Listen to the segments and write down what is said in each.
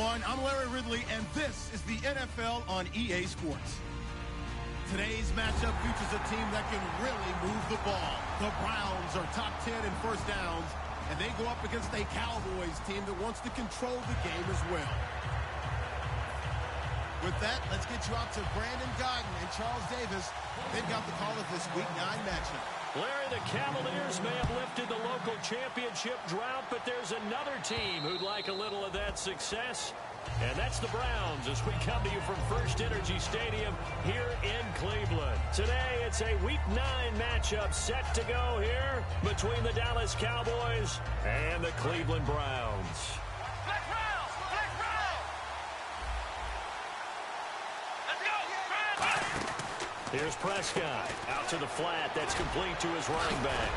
everyone. I'm Larry Ridley, and this is the NFL on EA Sports. Today's matchup features a team that can really move the ball. The Browns are top 10 in first downs, and they go up against a Cowboys team that wants to control the game as well. With that, let's get you out to Brandon Guyton and Charles Davis. They've got the call of this Week 9 matchup. Larry, the Cavaliers may have lifted the local championship drought, but there's another team who'd like a little of that success, and that's the Browns as we come to you from First Energy Stadium here in Cleveland. Today, it's a Week 9 matchup set to go here between the Dallas Cowboys and the Cleveland Browns. Here's Prescott out to the flat. That's complete to his running back.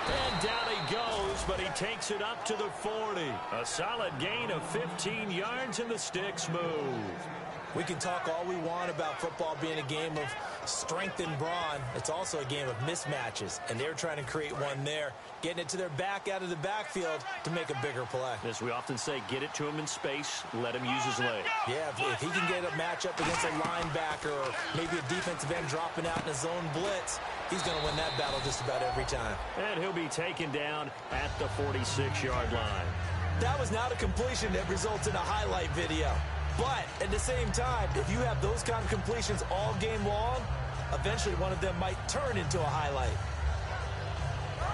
And down he goes, but he takes it up to the 40. A solid gain of 15 yards, and the sticks move. We can talk all we want about football being a game of strength and brawn. It's also a game of mismatches, and they're trying to create one there, getting it to their back out of the backfield to make a bigger play. As we often say, get it to him in space, let him use his leg. Yeah, if he can get a matchup against a linebacker or maybe a defensive end dropping out in a zone blitz, he's going to win that battle just about every time. And he'll be taken down at the 46-yard line. That was not a completion that results in a highlight video. But at the same time, if you have those kind of completions all game long, eventually one of them might turn into a highlight.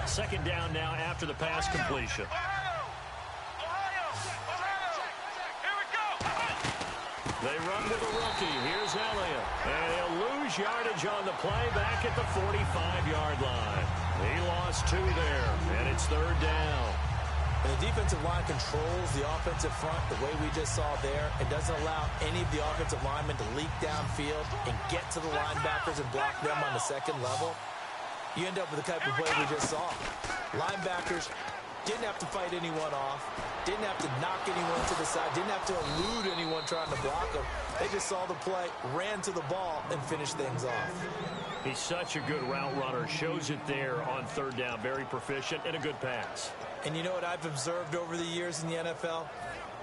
Second down now after the pass completion. They run with a rookie. Here's Elliott. And he'll lose yardage on the play back at the 45-yard line. He lost 2 there, and it's third down. And the defensive line controls the offensive front the way we just saw there. It doesn't allow any of the offensive linemen to leak downfield and get to the linebackers and block them on the second level. You end up with the type of play we just saw. Linebackers didn't have to fight anyone off, didn't have to knock anyone to the side, didn't have to elude anyone trying to block them. They just saw the play, ran to the ball, and finished things off. He's such a good route runner. Shows it there on third down. Very proficient and a good pass. And you know what I've observed over the years in the NFL?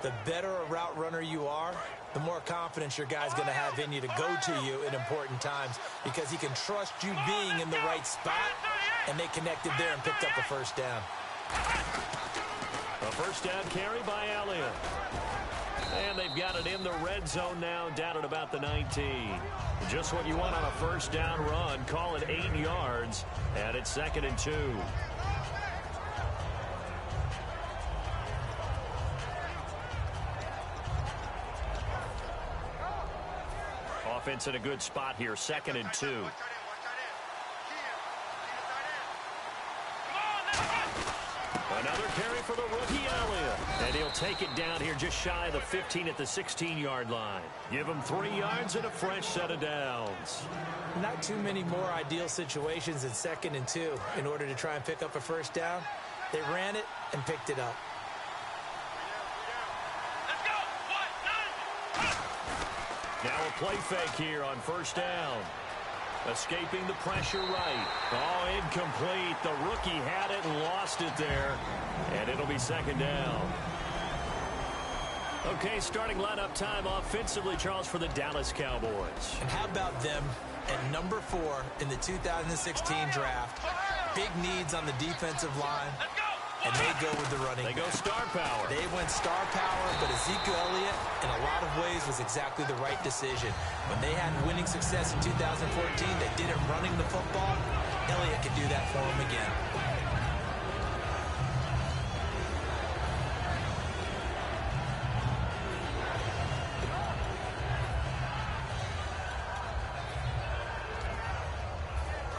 The better a route runner you are, the more confidence your guy's going to have in you to go to you in important times because he can trust you being in the right spot, and they connected there and picked up a first down. A first down carry by Elliott. And they've got it in the red zone now, down at about the 19. Just what you want on a first down run. Call it 8 yards, and it's 2nd and 2. Offense in a good spot here, 2nd and 2. Another carry for the rookie Elliott. And he'll take it down here just shy of the 15 at the 16-yard line. Give him 3 yards and a fresh set of downs. Not too many more ideal situations in 2nd and 2 in order to try and pick up a first down. They ran it and picked it up. Now a play fake here on first down. Escaping the pressure right. Oh, incomplete. The rookie had it and lost it there. And it'll be 2nd down. Okay, starting lineup time offensively, Charles, for the Dallas Cowboys. And how about them at number 4 in the 2016 draft? Big needs on the defensive line. And they go with the running. They go star power. They went star power, but Ezekiel Elliott, in a lot of ways, was exactly the right decision. When they had winning success in 2014, they did it running the football. Elliott could do that for them again.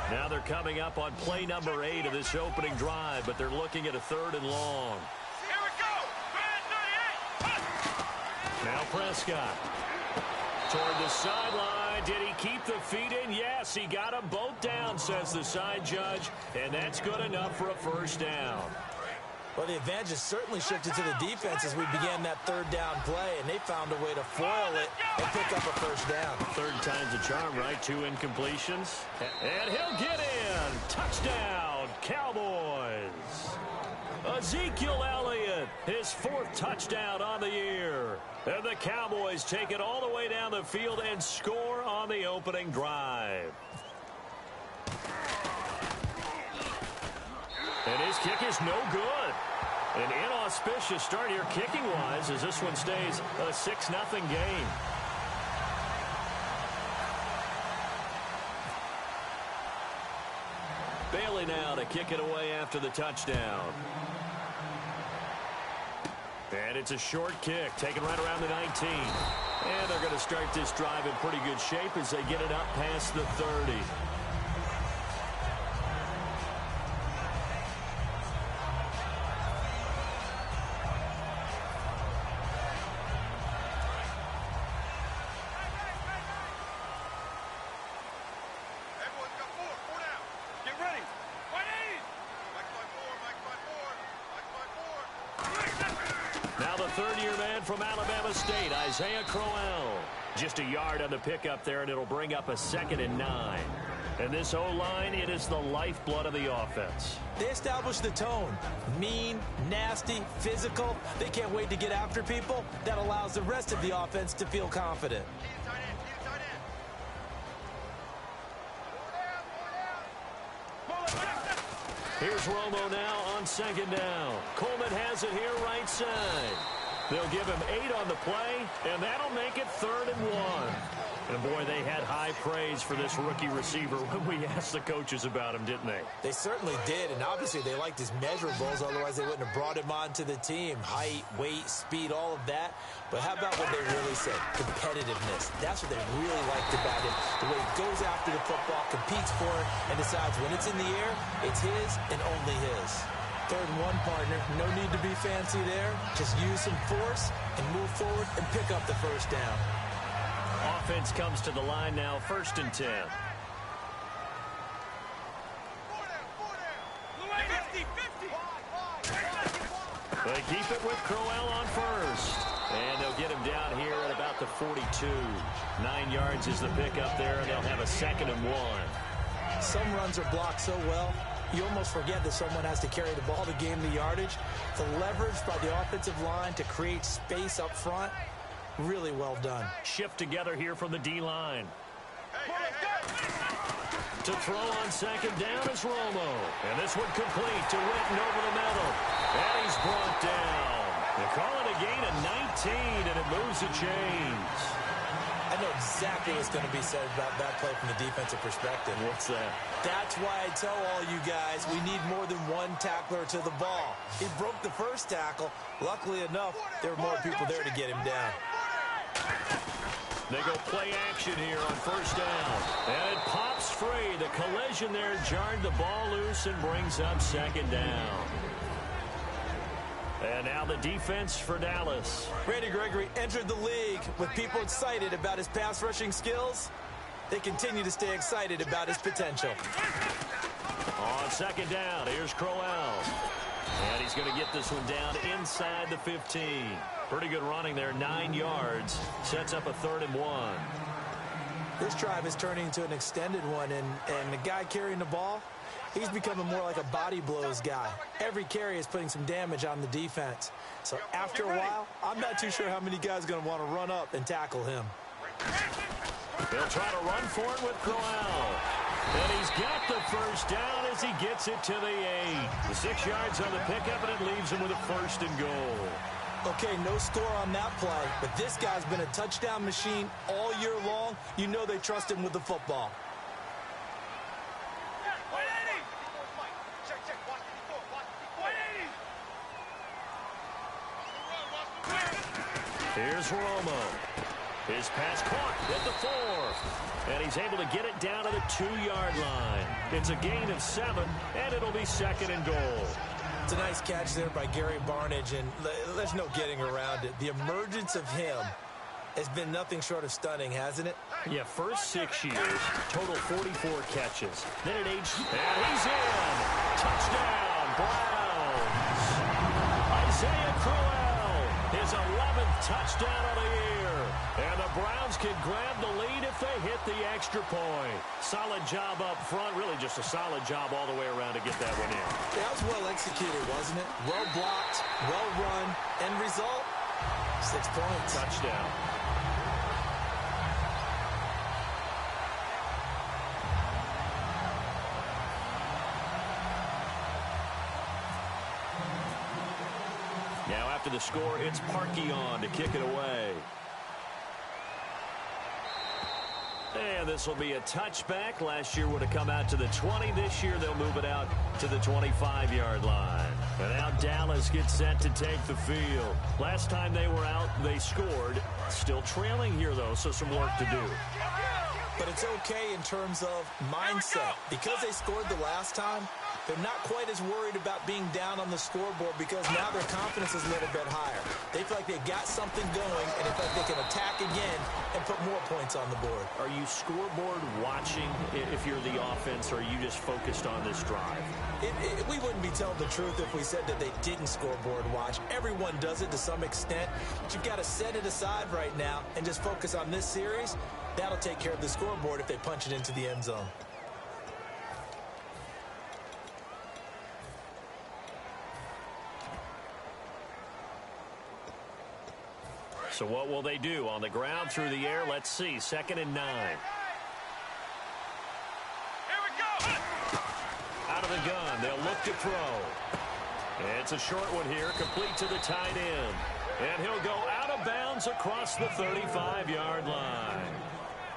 Now they're coming up on play number 8 of this opening drive, but they're looking at a 3rd and long. Here we go! Now Prescott. Toward the sideline. Did he keep the feet in? Yes, he got them both down, says the side judge, and that's good enough for a first down. Well, the advantage has certainly shifted to the defense as we began that 3rd down play, and they found a way to foil it and pick up a first down. 3rd time's a charm, right? 2 incompletions. And he'll get in. Touchdown, Cowboys. Ezekiel Elliott his 4th touchdown on the year. And the Cowboys take it all the way down the field and score on the opening drive. And his kick is no good. An inauspicious start here kicking-wise as this one stays a 6-0 game. Bailey now to kick it away after the touchdown. And it's a short kick, taken right around the 19. And they're going to start this drive in pretty good shape as they get it up past the 30. Third-year man from Alabama State, Isaiah Crowell. Just a yard on the pickup there, and it'll bring up a 2nd and 9. And this O-line, it is the lifeblood of the offense. They establish the tone. Mean, nasty, physical. They can't wait to get after people. That allows the rest of the offense to feel confident. Here's Romo now on 2nd down. Coleman has it here right side. They'll give him 8 on the play, and that'll make it 3rd and 1. And, boy, they had high praise for this rookie receiver when we asked the coaches about him, didn't they? They certainly did, and obviously they liked his measurables. Otherwise, they wouldn't have brought him onto the team. Height, weight, speed, all of that. But how about what they really said? Competitiveness. That's what they really liked about him. The way he goes after the football, competes for it, and decides when it's in the air, it's his and only his. 3rd and 1, partner. No need to be fancy there. Just use some force and move forward and pick up the 1st down. Offense comes to the line now, 1st and 10. They keep it with Crowell on 1st. And they'll get him down here at about the 42. 9 yards is the pickup there, and they'll have a 2nd and 1. Some runs are blocked so well, you almost forget that someone has to carry the ball to gain the yardage. The leverage by the offensive line to create space up front, really well done. Shift together here from the D-line. To throw on 2nd down is Romo. And this one complete to Witten over the middle. And he's brought down. They call it a gain of 19, and it moves the chains. I know exactly what's going to be said about that play from the defensive perspective. What's that? That's why I tell all you guys we need more than one tackler to the ball. He broke the 1st tackle. Luckily enough, there were more people there to get him down. They go play action here on 1st down. And it pops free. The collision there jarred the ball loose and brings up 2nd down. And now the defense for Dallas. Randy Gregory entered the league with people excited about his pass rushing skills. They continue to stay excited about his potential. On 2nd down, here's Crowell. And he's going to get this one down inside the 15. Pretty good running there, 9 yards. Sets up a 3rd and 1. This drive is turning into an extended one, and the guy carrying the ball, he's becoming more like a body blows guy. Every carry is putting some damage on the defense. So after a while, I'm not too sure how many guys are going to want to run up and tackle him. He'll try to run for it with Crowell. And he's got the 1st down as he gets it to the 8. The 6 yards on the pickup, and it leaves him with a 1st and goal. Okay, no score on that play, but this guy's been a touchdown machine all year long. You know they trust him with the football. Here's Romo. His pass caught at the 4. And he's able to get it down to the 2-yard line. It's a gain of 7, and it'll be 2nd and goal. It's a nice catch there by Gary Barnidge, and there's no getting around it. The emergence of him has been nothing short of stunning, hasn't it? Yeah, first 6 years, total 44 catches. Then at age... And he's in! Touchdown, Browns! Isaiah Crowell, his 11th touchdown of the year. And the Browns can grab the lead if they they hit the extra point. Solid job up front. Really just a solid job all the way around to get that one in. That was well executed, wasn't it? Well blocked, well run. End result, 6 points. Touchdown. Now after the score, it's Parkey on to kick it away. And this will be a touchback. Last year would have come out to the 20. This year they'll move it out to the 25-yard line. And now Dallas gets set to take the field. Last time they were out, they scored. Still trailing here, though, so some work to do. But it's okay in terms of mindset. Because they scored the last time, they're not quite as worried about being down on the scoreboard because now their confidence is a little bit higher. They feel like they've got something going, and they feel like they can attack again and put more points on the board. Are you scoreboard watching if you're the offense, or are you just focused on this drive? We wouldn't be telling the truth if we said that they didn't scoreboard watch. Everyone does it to some extent, but you've got to set it aside right now and just focus on this series. That'll take care of the scoreboard if they punch it into the end zone. So what will they do? On the ground, through the air, let's see. 2nd and 9. Here we go. Out of the gun, they'll look to throw. It's a short one here, complete to the tight end. And he'll go out of bounds across the 35-yard line.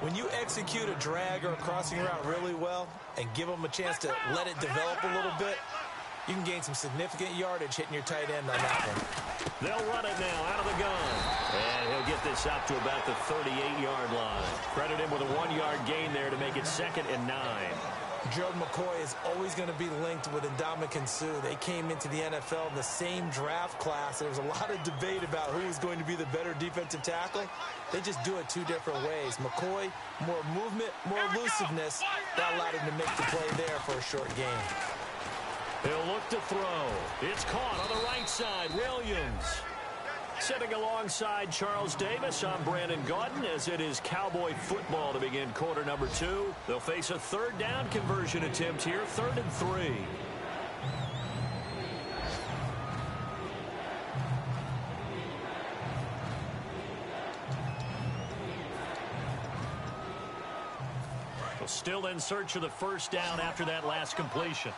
When you execute a drag or a crossing route really well and give them a chance to let it develop a little bit, you can gain some significant yardage hitting your tight end on that one. They'll run it now out of the gun. And he'll get this up to about the 38-yard line. Credit him with a 1-yard gain there to make it 2nd and 9. Jordan McCoy is always going to be linked with Ndamukong Suh. They came into the NFL in the same draft class. There was a lot of debate about who was going to be the better defensive tackle. They just do it 2 different ways. McCoy, more movement, more elusiveness. That allowed him to make the play there for a short gain. He'll look to throw. It's caught on the right side. Williams. Sitting alongside Charles Davis, I'm Brandon Gaudin, as it is Cowboy football to begin quarter number 2. They'll face a 3rd down conversion attempt here, 3rd and 3. Well, still in search of the 1st down after that last completion.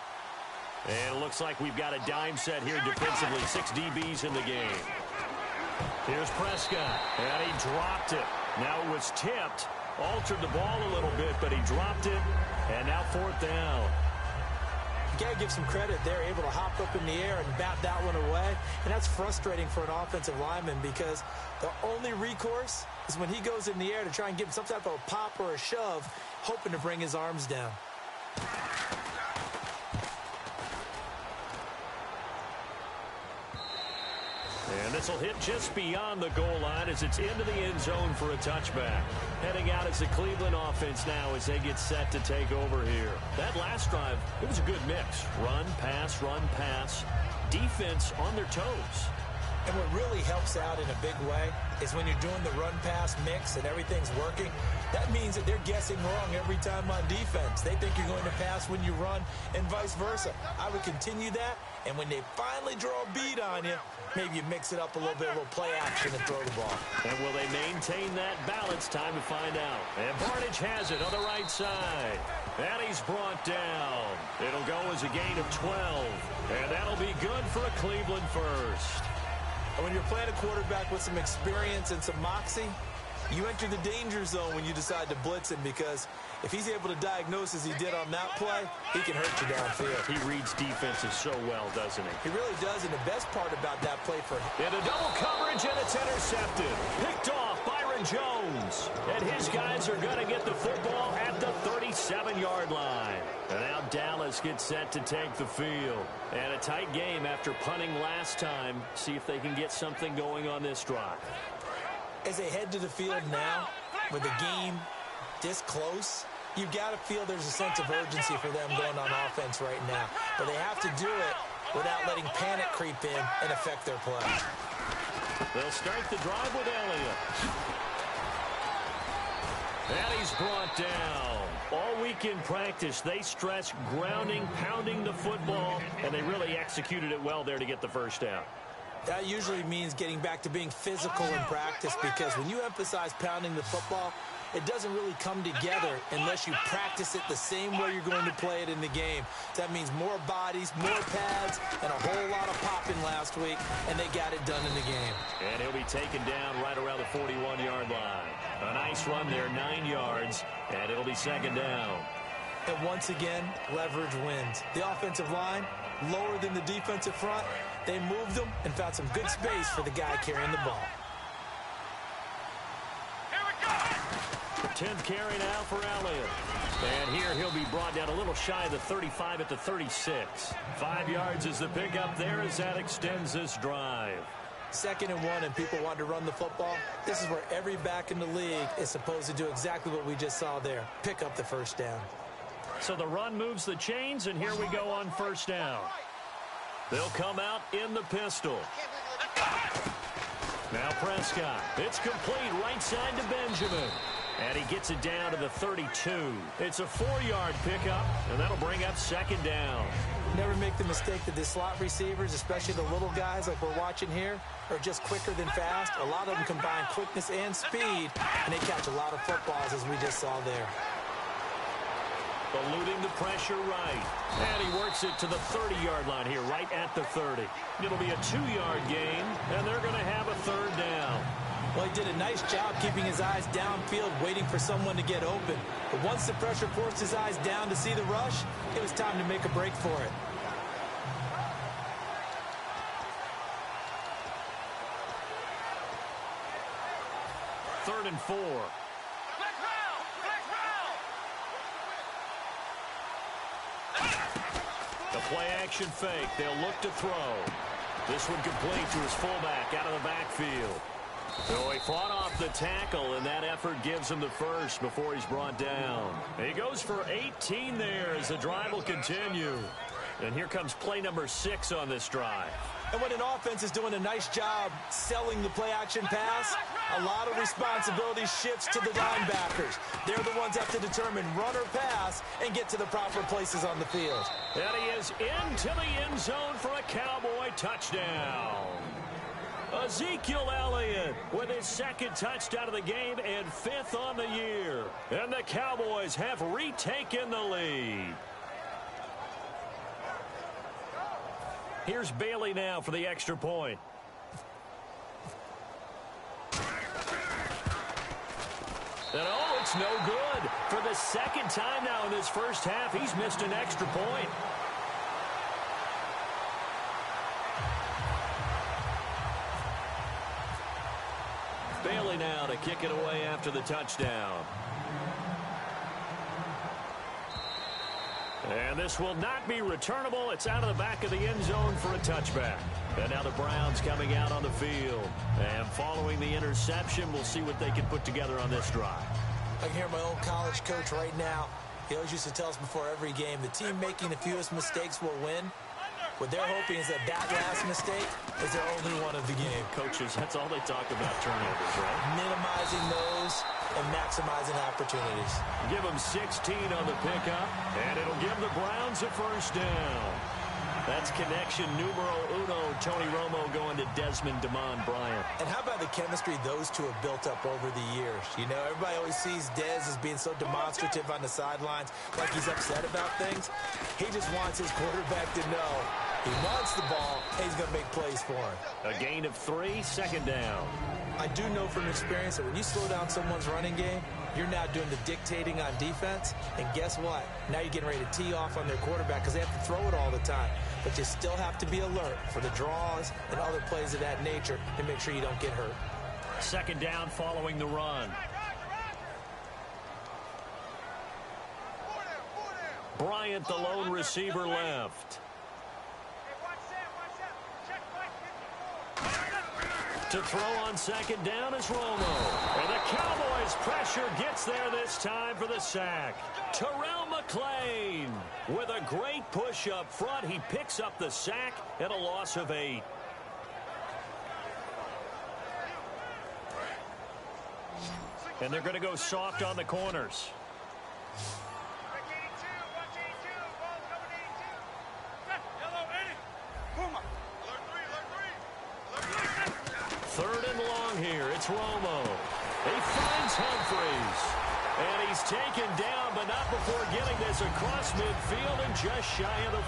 And it looks like we've got a dime set here defensively. 6 DBs in the game. Here's Prescott, and he dropped it. Now it was tipped, altered the ball a little bit, but he dropped it, and now 4th down. You got to give some credit. They're able to hop up in the air and bat that one away, and that's frustrating for an offensive lineman because the only recourse is when he goes in the air to try and give some type of a pop or a shove, hoping to bring his arms down. And this will hit just beyond the goal line as it's into the end zone for a touchback. Heading out as the Cleveland offense now as they get set to take over here. That last drive, it was a good mix. Run, pass, defense on their toes. And what really helps out in a big way is when you're doing the run-pass mix and everything's working, that means that they're guessing wrong every time on defense. They think you're going to pass when you run and vice versa. I would continue that, and when they finally draw a bead on you, maybe you mix it up a little bit, a little play action and throw the ball. And will they maintain that balance? Time to find out. And Barnidge has it on the right side. And he's brought down. It'll go as a gain of 12. And that'll be good for a Cleveland first. And when you're playing a quarterback with some experience and some moxie, you enter the danger zone when you decide to blitz him, because if he's able to diagnose as he did on that play, he can hurt you downfield. He reads defenses so well, doesn't he? He really does, and the best part about that play for him. And a double coverage, and it's intercepted. Picked off Byron Jones. And his guys are going to get the football at the 37-yard line. And now Dallas gets set to take the field. And a tight game after punting last time. See if they can get something going on this drive. As they head to the field now, with the game this close, you've got to feel there's a sense of urgency for them going on offense right now. But they have to do it without letting panic creep in and affect their play. They'll start the drive with Elliott. And he's brought down. All week in practice, they stress grounding, pounding the football, and they really executed it well there to get the first down. That usually means getting back to being physical in practice, because when you emphasize pounding the football, it doesn't really come together unless you practice it the same way you're going to play it in the game. That means more bodies, more pads, and a whole lot of popping last week, and they got it done in the game. And he'll be taken down right around the 41-yard line. A nice run there, 9 yards, and it'll be second down. And once again, leverage wins. The offensive line, lower than the defensive front, they moved them and found some good space for the guy carrying the ball. 10th carry now for Elliott. And here he'll be brought down a little shy of the 35 at the 36. 5 yards is the pickup there as that extends this drive. 2nd and 1 and people want to run the football. This is where every back in the league is supposed to do exactly what we just saw there. Pick up the first down. So the run moves the chains, and here we go on first down. They'll come out in the pistol. Now Prescott. It's complete right side to Benjamin. And he gets it down to the 32. It's a 4-yard pickup, and that'll bring up second down. Never make the mistake that the slot receivers, especially the little guys like we're watching here, are just quicker than fast. A lot of them combine quickness and speed, and they catch a lot of footballs, as we just saw there. Eluding the pressure right. And he works it to the 30-yard line here, right at the 30. It'll be a 2-yard gain, and they're going to have a third down. Well, he did a nice job keeping his eyes downfield, waiting for someone to get open. But once the pressure forced his eyes down to see the rush, it was time to make a break for it. Third and 4. The play-action fake. They'll look to throw. This one complete to his fullback out of the backfield. So he fought off the tackle, and that effort gives him the first before he's brought down. He goes for 18 there as the drive will continue. And here comes play number 6 on this drive. And when an offense is doing a nice job selling the play-action pass, a lot of responsibility shifts to the linebackers. They're the ones that have to determine run or pass and get to the proper places on the field. And he is into the end zone for a Cowboy touchdown. Ezekiel Elliott with his 2nd touchdown of the game and 5th on the year. And the Cowboys have retaken the lead. Here's Bailey now for the extra point. And oh, it's no good. For the 2nd time now in this first half, he's missed an extra point. Bailey now to kick it away after the touchdown. And this will not be returnable. It's out of the back of the end zone for a touchback. And now the Browns coming out on the field. And following the interception, we'll see what they can put together on this drive. I can hear my old college coach right now. He always used to tell us before every game, the team making the fewest mistakes will win. What they're hoping is that last mistake is their only one of the game. Coaches, that's all they talk about, turnovers, right? Minimizing those and maximizing opportunities. Give them 16 on the pickup, and it'll give the Browns a first down. That's connection numero uno. Tony Romo going to Desmond Damon Bryant. And how about the chemistry those two have built up over the years? You know, everybody always sees Dez as being so demonstrative on the sidelines, like he's upset about things. He just wants his quarterback to know he wants the ball, and he's going to make plays for him. A gain of 3, second down. I do know from experience that when you slow down someone's running game, you're now doing the dictating on defense. And guess what? Now you're getting ready to tee off on their quarterback because they have to throw it all the time. But you still have to be alert for the draws and other plays of that nature to make sure you don't get hurt. Second down following the run. Bryant, the lone receiver, left. To throw on second down is Romo. And the Cowboys pressure gets there this time for the sack. Terrell McClain with a great push up front. He picks up the sack and a loss of 8. And they're going to go soft on the corners. Third and long here. It's Romo. He finds Humphreys. And he's taken down, but not before getting this across midfield and just shy of the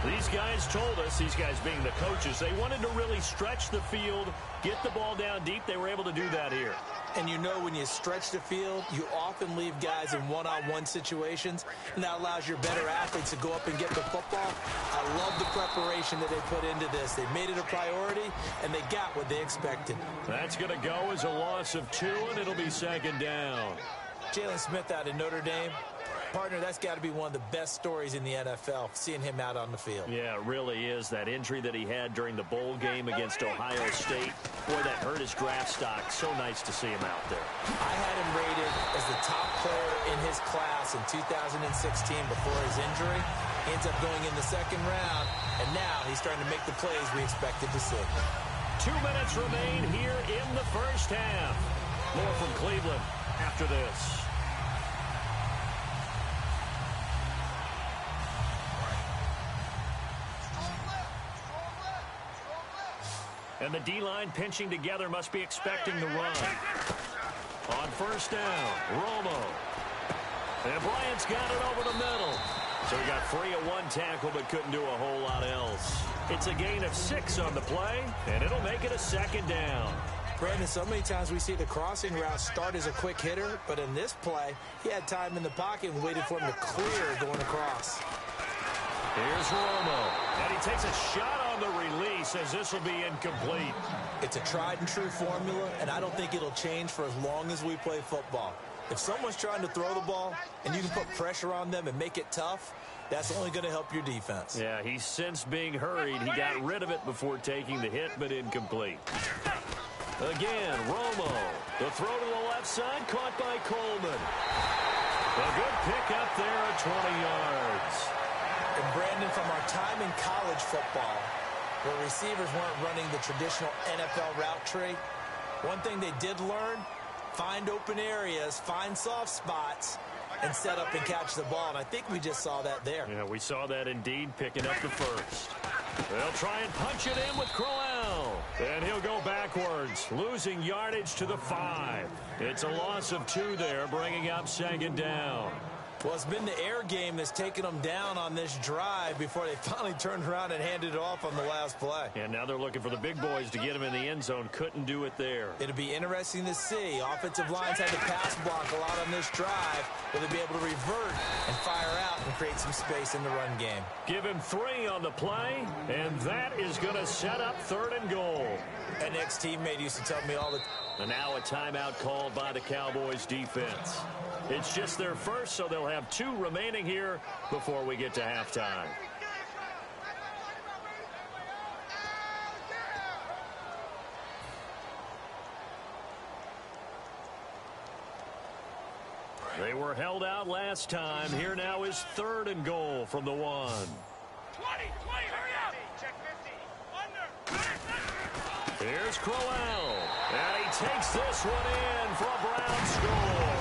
40. These guys told us, these guys being the coaches, they wanted to really stretch the field, get the ball down deep. They were able to do that here. And you know when you stretch the field, you often leave guys in one-on-one situations, and that allows your better athletes to go up and get the football. I love the preparation that they put into this. They made it a priority, and they got what they expected. That's going to go as a loss of 2, and it'll be second down. Jalen Smith out of Notre Dame. Partner, that's got to be one of the best stories in the NFL, seeing him out on the field. Yeah, it really is. That injury that he had during the bowl game against Ohio State, boy, that hurt his draft stock. So nice to see him out there. I had him rated as the top player in his class in 2016 before his injury. He ends up going in the second round, and now he's starting to make the plays we expected to see. 2 minutes remain here in the first half. More from Cleveland after this. And the D-line pinching together must be expecting the run. On first down, Romo. And Bryant's got it over the middle. So he got free of one tackle but couldn't do a whole lot else. It's a gain of 6 on the play, and it'll make it a second down. Brandon, so many times we see the crossing route start as a quick hitter, but in this play, he had time in the pocket and waited for him to clear going across. Here's Romo, and he takes a shot on the release as this will be incomplete. It's a tried-and-true formula, and I don't think it'll change for as long as we play football. If someone's trying to throw the ball and you can put pressure on them and make it tough, that's only going to help your defense. Yeah, he's since being hurried. He got rid of it before taking the hit, but incomplete. Again, Romo. The throw to the left side, caught by Coleman. A good pick up there at 20 yards. And Brandon, from our time in college football, where receivers weren't running the traditional NFL route tree, one thing they did learn, find open areas, find soft spots, and set up and catch the ball. And I think we just saw that there. Yeah, we saw that indeed, picking up the first. They'll try and punch it in with Crowell. And he'll go backwards, losing yardage to the 5. It's a loss of 2 there, bringing up second down. Well, it's been the air game that's taken them down on this drive before they finally turned around and handed it off on the last play. And now they're looking for the big boys to get him in the end zone. Couldn't do it there. It'll be interesting to see. Offensive lines had to pass block a lot on this drive. Will they be able to revert and fire out and create some space in the run game? Give him 3 on the play, and that is going to set up 3rd and goal. An ex-teammate used to tell me all the time. And now a timeout called by the Cowboys defense. It's just their first, so they'll have 2 remaining here before we get to halftime. They were held out last time. Here now is 3rd and goal from the 1. 20, hurry up! Check 50, under. Here's Crowell. And he takes this one in for a Brown score.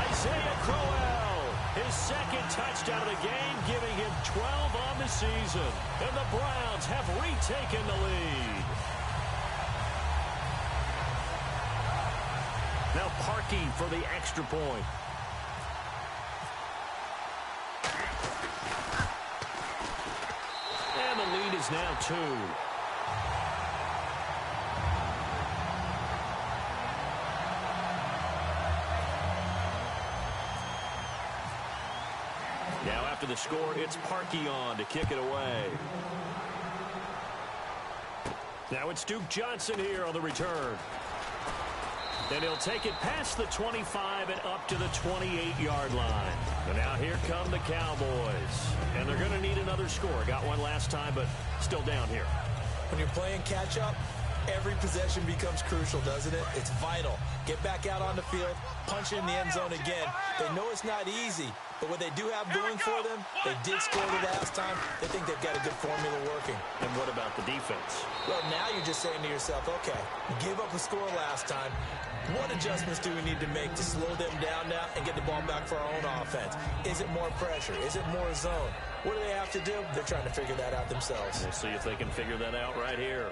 Isaiah Crowell, his second touchdown of the game, giving him 12 on the season. And the Browns have retaken the lead. Now Parkey for the extra point. And the lead is now 2. Now after the score, it's Parkey on to kick it away. Now it's Duke Johnson here on the return. And he'll take it past the 25 and up to the 28-yard line. And now here come the Cowboys. And they're going to need another score. Got one last time, but still down here. When you're playing catch-up, every possession becomes crucial, doesn't it? It's vital. Get back out on the field, punch in the end zone again. They know it's not easy, But what they do have going for them, they did score the last time. They think they've got a good formula working. And what about the defense? Well, now you're just saying to yourself, okay, we gave up a score last time. What adjustments do we need to make to slow them down now and get the ball back for our own offense? Is it more pressure? Is it more zone? What do they have to do? They're trying to figure that out themselves. We'll see if they can figure that out right here.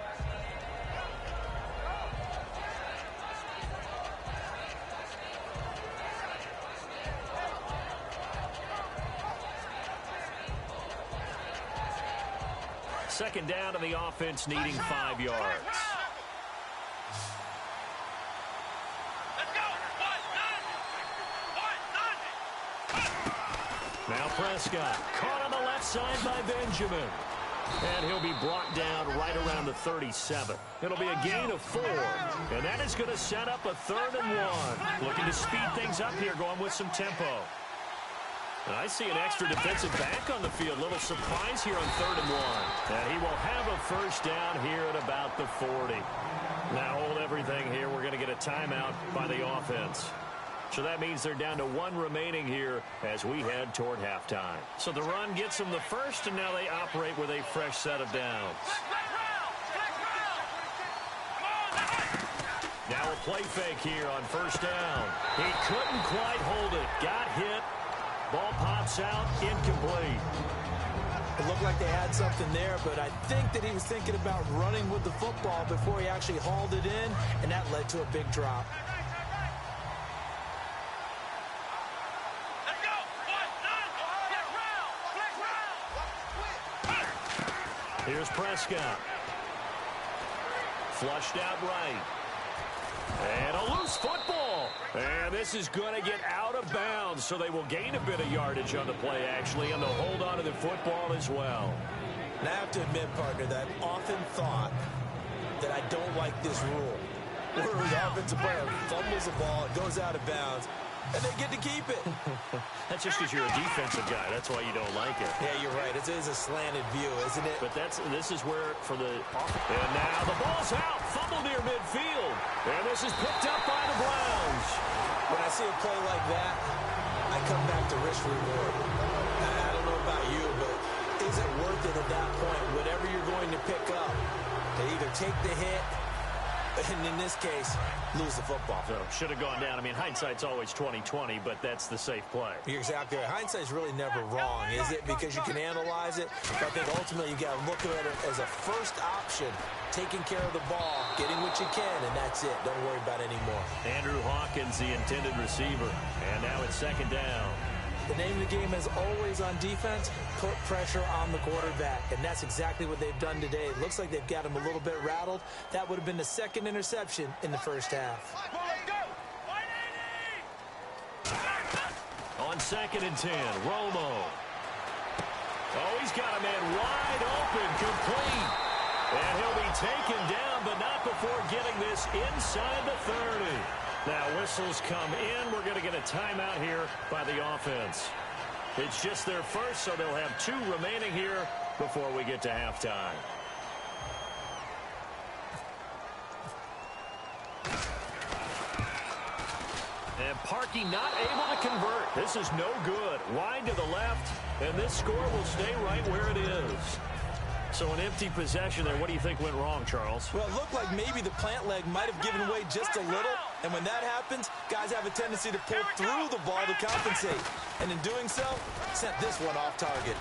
Second down, and the offense needing 5 yards. Now Prescott, caught on the left side by Benjamin. And he'll be brought down right around the 37. It'll be a gain of 4. And that is going to set up a 3rd and 1. Looking to speed things up here, going with some tempo. And I see an extra defensive back on the field. Little surprise here on 3rd and 1. And he will have a first down here at about the 40. Now hold everything here. We're going to get a timeout by the offense. So that means they're down to 1 remaining here as we head toward halftime. So the run gets them the first, and now they operate with a fresh set of downs. Now a play fake here on first down. He couldn't quite hold it. Got hit. Ball pops out, incomplete. It looked like they had something there, but I think that he was thinking about running with the football before he actually hauled it in, and that led to a big drop. Here's Prescott. Flushed out right. And a loose football. And this is going to get out of bounds, so they will gain a bit of yardage on the play, actually, and they'll hold on to the football as well. And I have to admit, partner, that I've often thought that I don't like this rule, where the offensive player fumbles the ball, it goes out of bounds, and they get to keep it. That's just because you're a defensive guy. That's why you don't like it. Yeah, you're right. It is a slanted view, isn't it? But this is where for the offense. And now the ball's out. Fumble near midfield. And this is picked up by the Browns. When I see a play like that, I come back to risk reward. I don't know about you, but is it worth it at that point? Whatever you're going to pick up, to either take the hit, and in this case, lose the football. So should have gone down. I mean, hindsight's always 20/20, but that's the safe play. You're exactly right. Hindsight's really never wrong, is it? Because you can analyze it. But I think ultimately you got to look at it as a first option, taking care of the ball, getting what you can, and that's it. Don't worry about it anymore. Andrew Hawkins, the intended receiver. And now it's second down. The name of the game is always on defense, put pressure on the quarterback. And that's exactly what they've done today. It looks like they've got him a little bit rattled. That would have been the second interception in the first half. On 2nd and 10, Romo. Oh, he's got a man wide open, complete. And he'll be taken down, but not before getting this inside the 30. Now whistles come in. We're going to get a timeout here by the offense. It's just their first, so they'll have 2 remaining here before we get to halftime. And Parkey not able to convert. This is no good. Wide to the left, and this score will stay right where it is. So an empty possession there. What do you think went wrong, Charles? Well, it looked like maybe the plant leg might have given way just a little. And when that happens, guys have a tendency to pull through the ball to compensate. And in doing so, sent this one off target.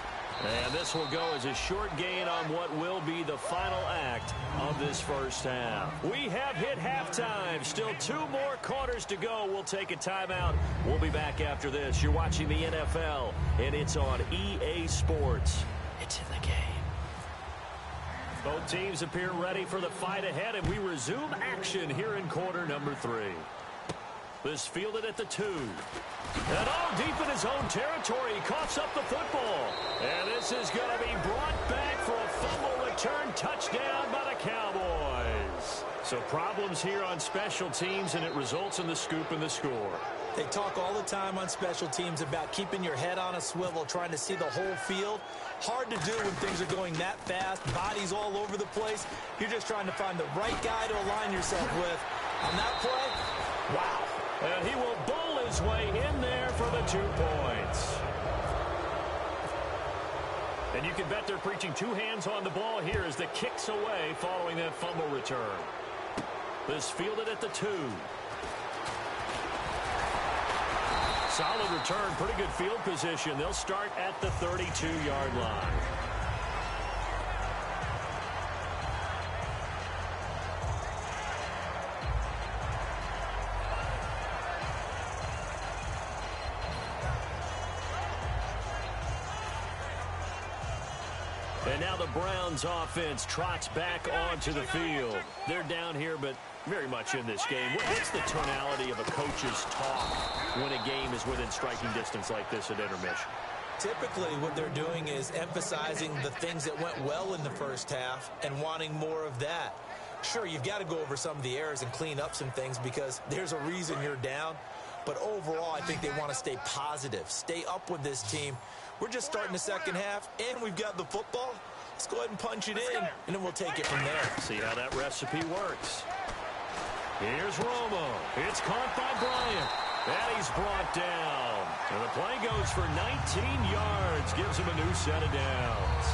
And this will go as a short gain on what will be the final act of this first half. We have hit halftime. Still 2 more quarters to go. We'll take a timeout. We'll be back after this. You're watching the NFL, and it's on EA Sports. It's in the game. Both teams appear ready for the fight ahead, and we resume action here in quarter number 3. This fielded at the 2. And all deep in his own territory, he coughs up the football. And this is going to be brought back for a fumble return touchdown by the Cowboys. So problems here on special teams, and it results in the scoop and the score. They talk all the time on special teams about keeping your head on a swivel, trying to see the whole field. Hard to do when things are going that fast, bodies all over the place. You're just trying to find the right guy to align yourself with. On that play, wow. And he will bowl his way in there for the 2 points. And you can bet they're preaching two hands on the ball here as the kick's away following that fumble return. This fielded at the 2. Solid return, pretty good field position. They'll start at the 32-yard line. And now the Browns offense trots back onto the field. They're down here, but very much in this game. What's the tonality of a coach's talk when a game is within striking distance like this at intermission? Typically, what they're doing is emphasizing the things that went well in the first half and wanting more of that. Sure, you've got to go over some of the errors and clean up some things because there's a reason you're down. But overall, I think they want to stay positive, stay up with this team. We're just starting the second half, and we've got the football. Let's go ahead and punch it in, and then we'll take it from there. See how that recipe works. Here's Romo. It's caught by Bryant. And he's brought down. And the play goes for 19 yards. Gives him a new set of downs.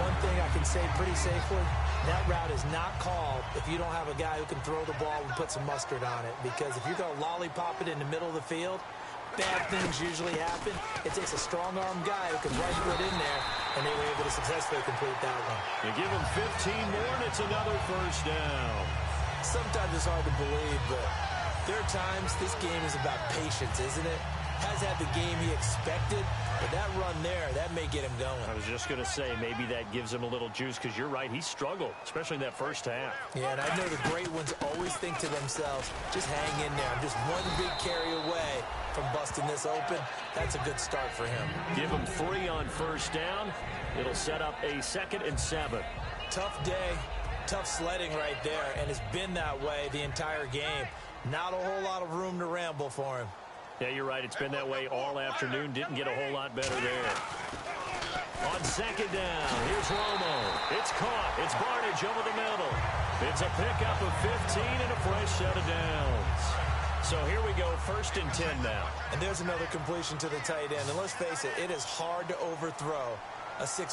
One thing I can say pretty safely, that route is not called if you don't have a guy who can throw the ball and put some mustard on it. Because if you're going to lollipop it in the middle of the field, bad things usually happen. It takes a strong-arm guy who can rifle it in there, and they were able to successfully complete that one. You give him 15 more, and it's another first down. Sometimes it's hard to believe, but there are times this game is about patience, isn't it? Has had the game he expected, but that run there, that may get him going. I was just going to say, maybe that gives him a little juice, because you're right, he struggled, especially in that first half. Yeah, and I know the great ones always think to themselves, just hang in there. I'm just one big carry away from busting this open. That's a good start for him. Give him 3 on first down. It'll set up a 2nd and 7. Tough day, tough sledding right there, and it's been that way the entire game. Not a whole lot of room to ramble for him. Yeah, you're right. It's been that way all afternoon. Didn't get a whole lot better there. On 2nd down, here's Romo. It's caught. It's Barnage over the middle. It's a pickup of 15 and a fresh set of downs. So here we go, 1st and 10 now. And there's another completion to the tight end. And let's face it, it is hard to overthrow a 6'6"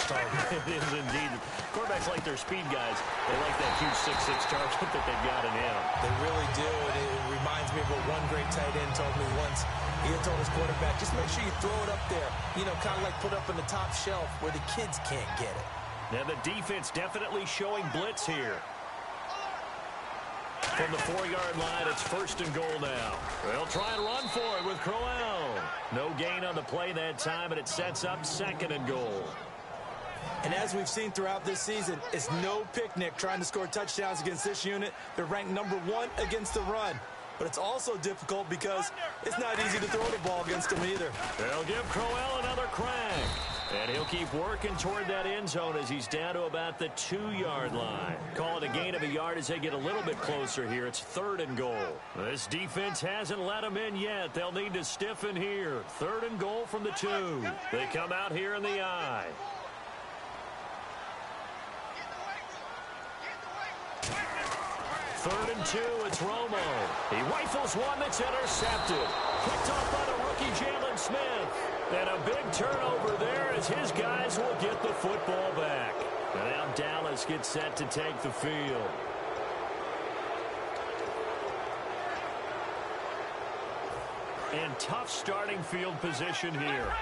target. It is indeed. Quarterbacks like their speed guys. They like that huge 6'6" target that they've got in him. They really do. And it reminds me of what one great tight end told me once. He had told his quarterback, just make sure you throw it up there. You know, kind of like put up on the top shelf where the kids can't get it. Now the defense definitely showing blitz here. From the 4-yard line, it's 1st and goal now. They'll try and run for it with Crowell. No gain on the play that time, and it sets up 2nd and goal. And as we've seen throughout this season, it's no picnic trying to score touchdowns against this unit. They're ranked number 1 against the run. But it's also difficult because it's not easy to throw the ball against them either. They'll give Crowell another crack. And he'll keep working toward that end zone as he's down to about the 2-yard line. Call it a gain of a yard as they get a little bit closer here. It's 3rd and goal. This defense hasn't let them in yet. They'll need to stiffen here. 3rd and goal from the 2. They come out here in the I. Third and 2, it's Romo. He rifles one that's intercepted. Picked off by the rookie Jalen Smith. And a big turnover there as his guys will get the football back. And now Dallas gets set to take the field. And tough starting field position here.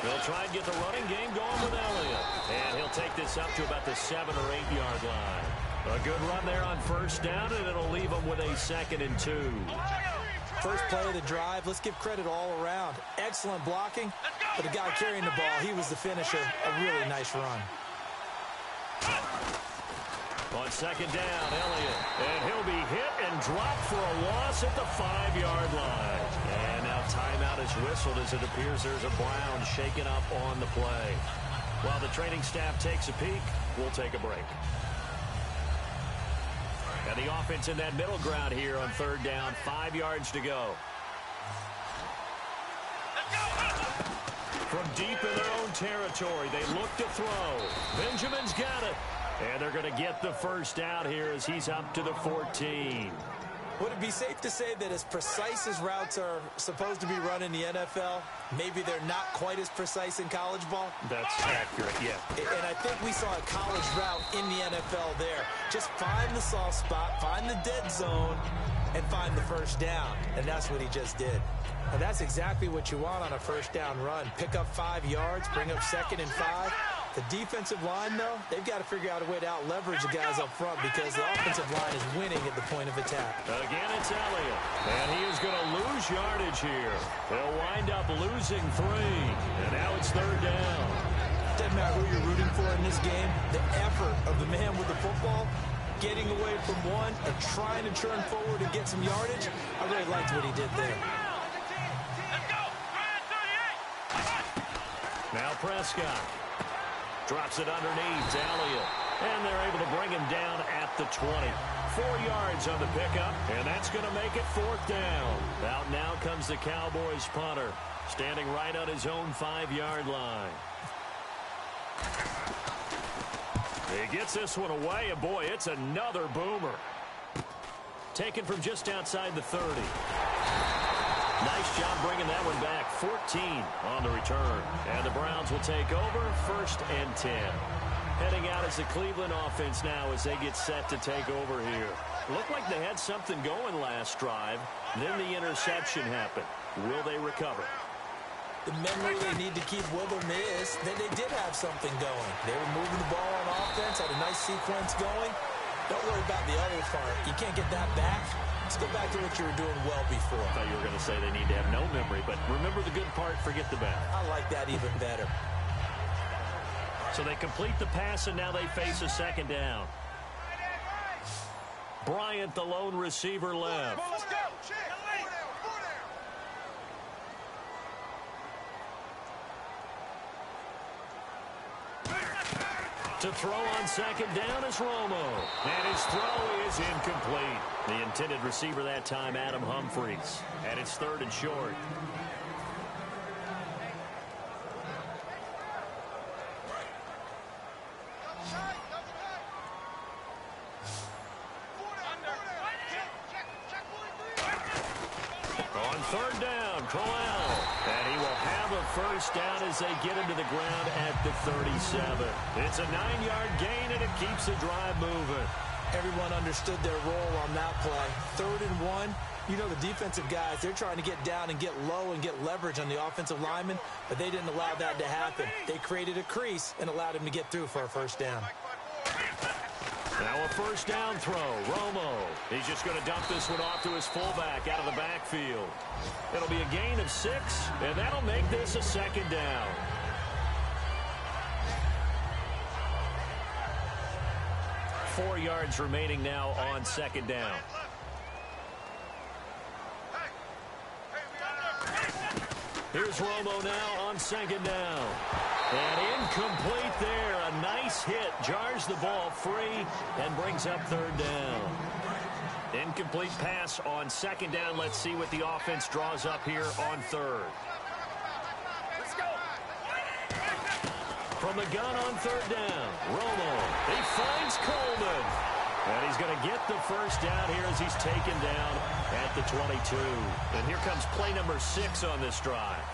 They'll try and get the running game going with Elliott. And he'll take this up to about the 7 or 8 yard line. A good run there on 1st down, and it'll leave them with a 2nd and 2. First play of the drive, let's give credit all around. Excellent blocking, but the guy carrying the ball, he was the finisher. A really nice run. On 2nd down, Elliott. And he'll be hit and dropped for a loss at the 5-yard line. And now timeout is whistled as it appears there's a Brown shaken up on the play. While the training staff takes a peek, we'll take a break. And the offense in that middle ground here on 3rd down, 5 yards to go. From deep in their own territory, they look to throw. Benjamin's got it. And they're going to get the first out here as he's up to the 14. Would it be safe to say that as precise as routes are supposed to be run in the NFL, maybe they're not quite as precise in college ball? That's accurate, yeah. And I think we saw a college route in the NFL there. Just find the soft spot, find the dead zone, and find the first down. And that's what he just did. And that's exactly what you want on a first down run. Pick up 5 yards, bring up 2nd and 5. The defensive line, though, they've got to figure out a way to out-leverage the guys up front because the offensive line is winning at the point of attack. Again, it's Elliott. And he is going to lose yardage here. They'll wind up losing 3. And now it's 3rd down. Doesn't matter who you're rooting for in this game. The effort of the man with the football, getting away from one and trying to turn forward and get some yardage, I really liked what he did there. Now Prescott drops it underneath to Elliott, and they're able to bring him down at the 20. 4 yards on the pickup, and that's going to make it 4th down. Out now comes the Cowboys punter, standing right on his own 5-yard line. He gets this one away, and boy, it's another boomer. Taken from just outside the 30. Nice job bringing that one back. 14 on the return. And the Browns will take over 1st and 10. Heading out as the Cleveland offense now as they get set to take over here. Looked like they had something going last drive. Then the interception happened. Will they recover? The memory they need to keep with them is that they did have something going. They were moving the ball on offense, had a nice sequence going. Don't worry about the other part. You can't get that back. Let's go back to what you were doing well before. I thought you were going to say they need to have no memory, but remember the good part, forget the bad. I like that even better. So they complete the pass, and now they face a 2nd down. Bryant, the lone receiver, left. Let's go. To throw on 2nd down is Romo. And his throw is incomplete. The intended receiver that time, Adam Humphries. And it's 3rd and short. On 3rd down, Crowell. And he will have a 1st down as they get him to the ground at the 37. It's a 9-yard gain, and it keeps the drive moving. Everyone understood their role on that play. 3rd and 1. You know the defensive guys, they're trying to get down and get low and get leverage on the offensive lineman, but they didn't allow that to happen. They created a crease and allowed him to get through for a 1st down. Now a 1st down throw. Romo. He's just going to dump this one off to his fullback out of the backfield. It'll be a gain of 6, and that'll make this a 2nd down. Four yards remaining now on 2nd down. Here's Romo now on 2nd down. And incomplete there. A nice hit. Jars the ball free and brings up 3rd down. Incomplete pass on 2nd down. Let's see what the offense draws up here on 3rd. From the gun on 3rd down. Romo. He finds Coleman. And he's going to get the 1st down here as he's taken down at the 22. And here comes play number 6 on this drive.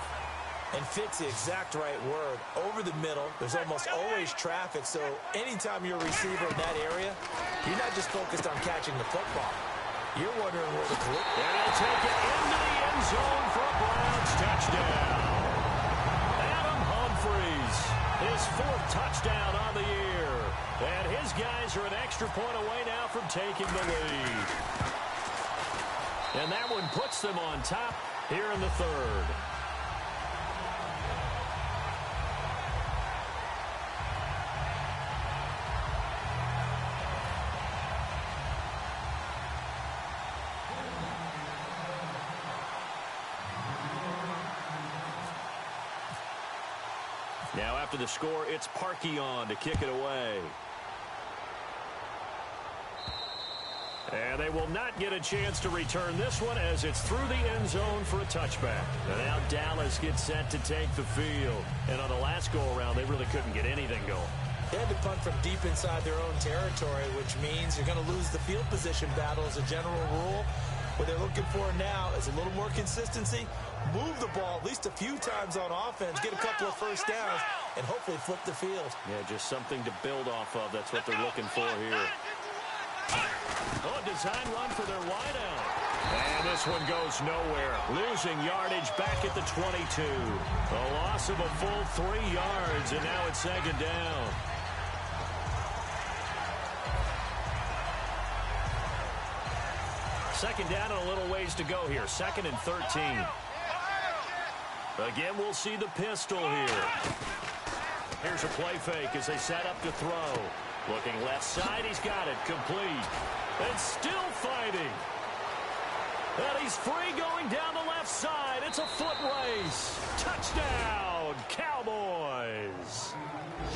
And fit's the exact right word. Over the middle, there's almost always traffic, so anytime you're a receiver in that area, you're not just focused on catching the football. You're wondering where the clip. And he'll take it into the end zone for a Browns touchdown. Adam Humphries, his 4th touchdown on the year. And his guys are an extra point away now from taking the lead. And that one puts them on top here in the 3rd. Now after the score, it's Parkey on to kick it away. And they will not get a chance to return this one as it's through the end zone for a touchback. And now Dallas gets set to take the field. And on the last go-around, they really couldn't get anything going. They had to punt from deep inside their own territory, which means you're going to lose the field position battle as a general rule. What they're looking for now is a little more consistency, move the ball at least a few times on offense, get a couple of first downs, and hopefully flip the field. Yeah, just something to build off of. That's what they're looking for here. Oh, a design run for their wideout. And this one goes nowhere. Losing yardage back at the 22. A loss of a full 3 yards, and now it's second down. Second down and a little ways to go here. 2nd and 13. Again, we'll see the pistol here. Here's a play fake as they set up to throw. Looking left side, he's got it. Complete. And still fighting. And he's free going down the left side. It's a foot race. Touchdown, Cowboys.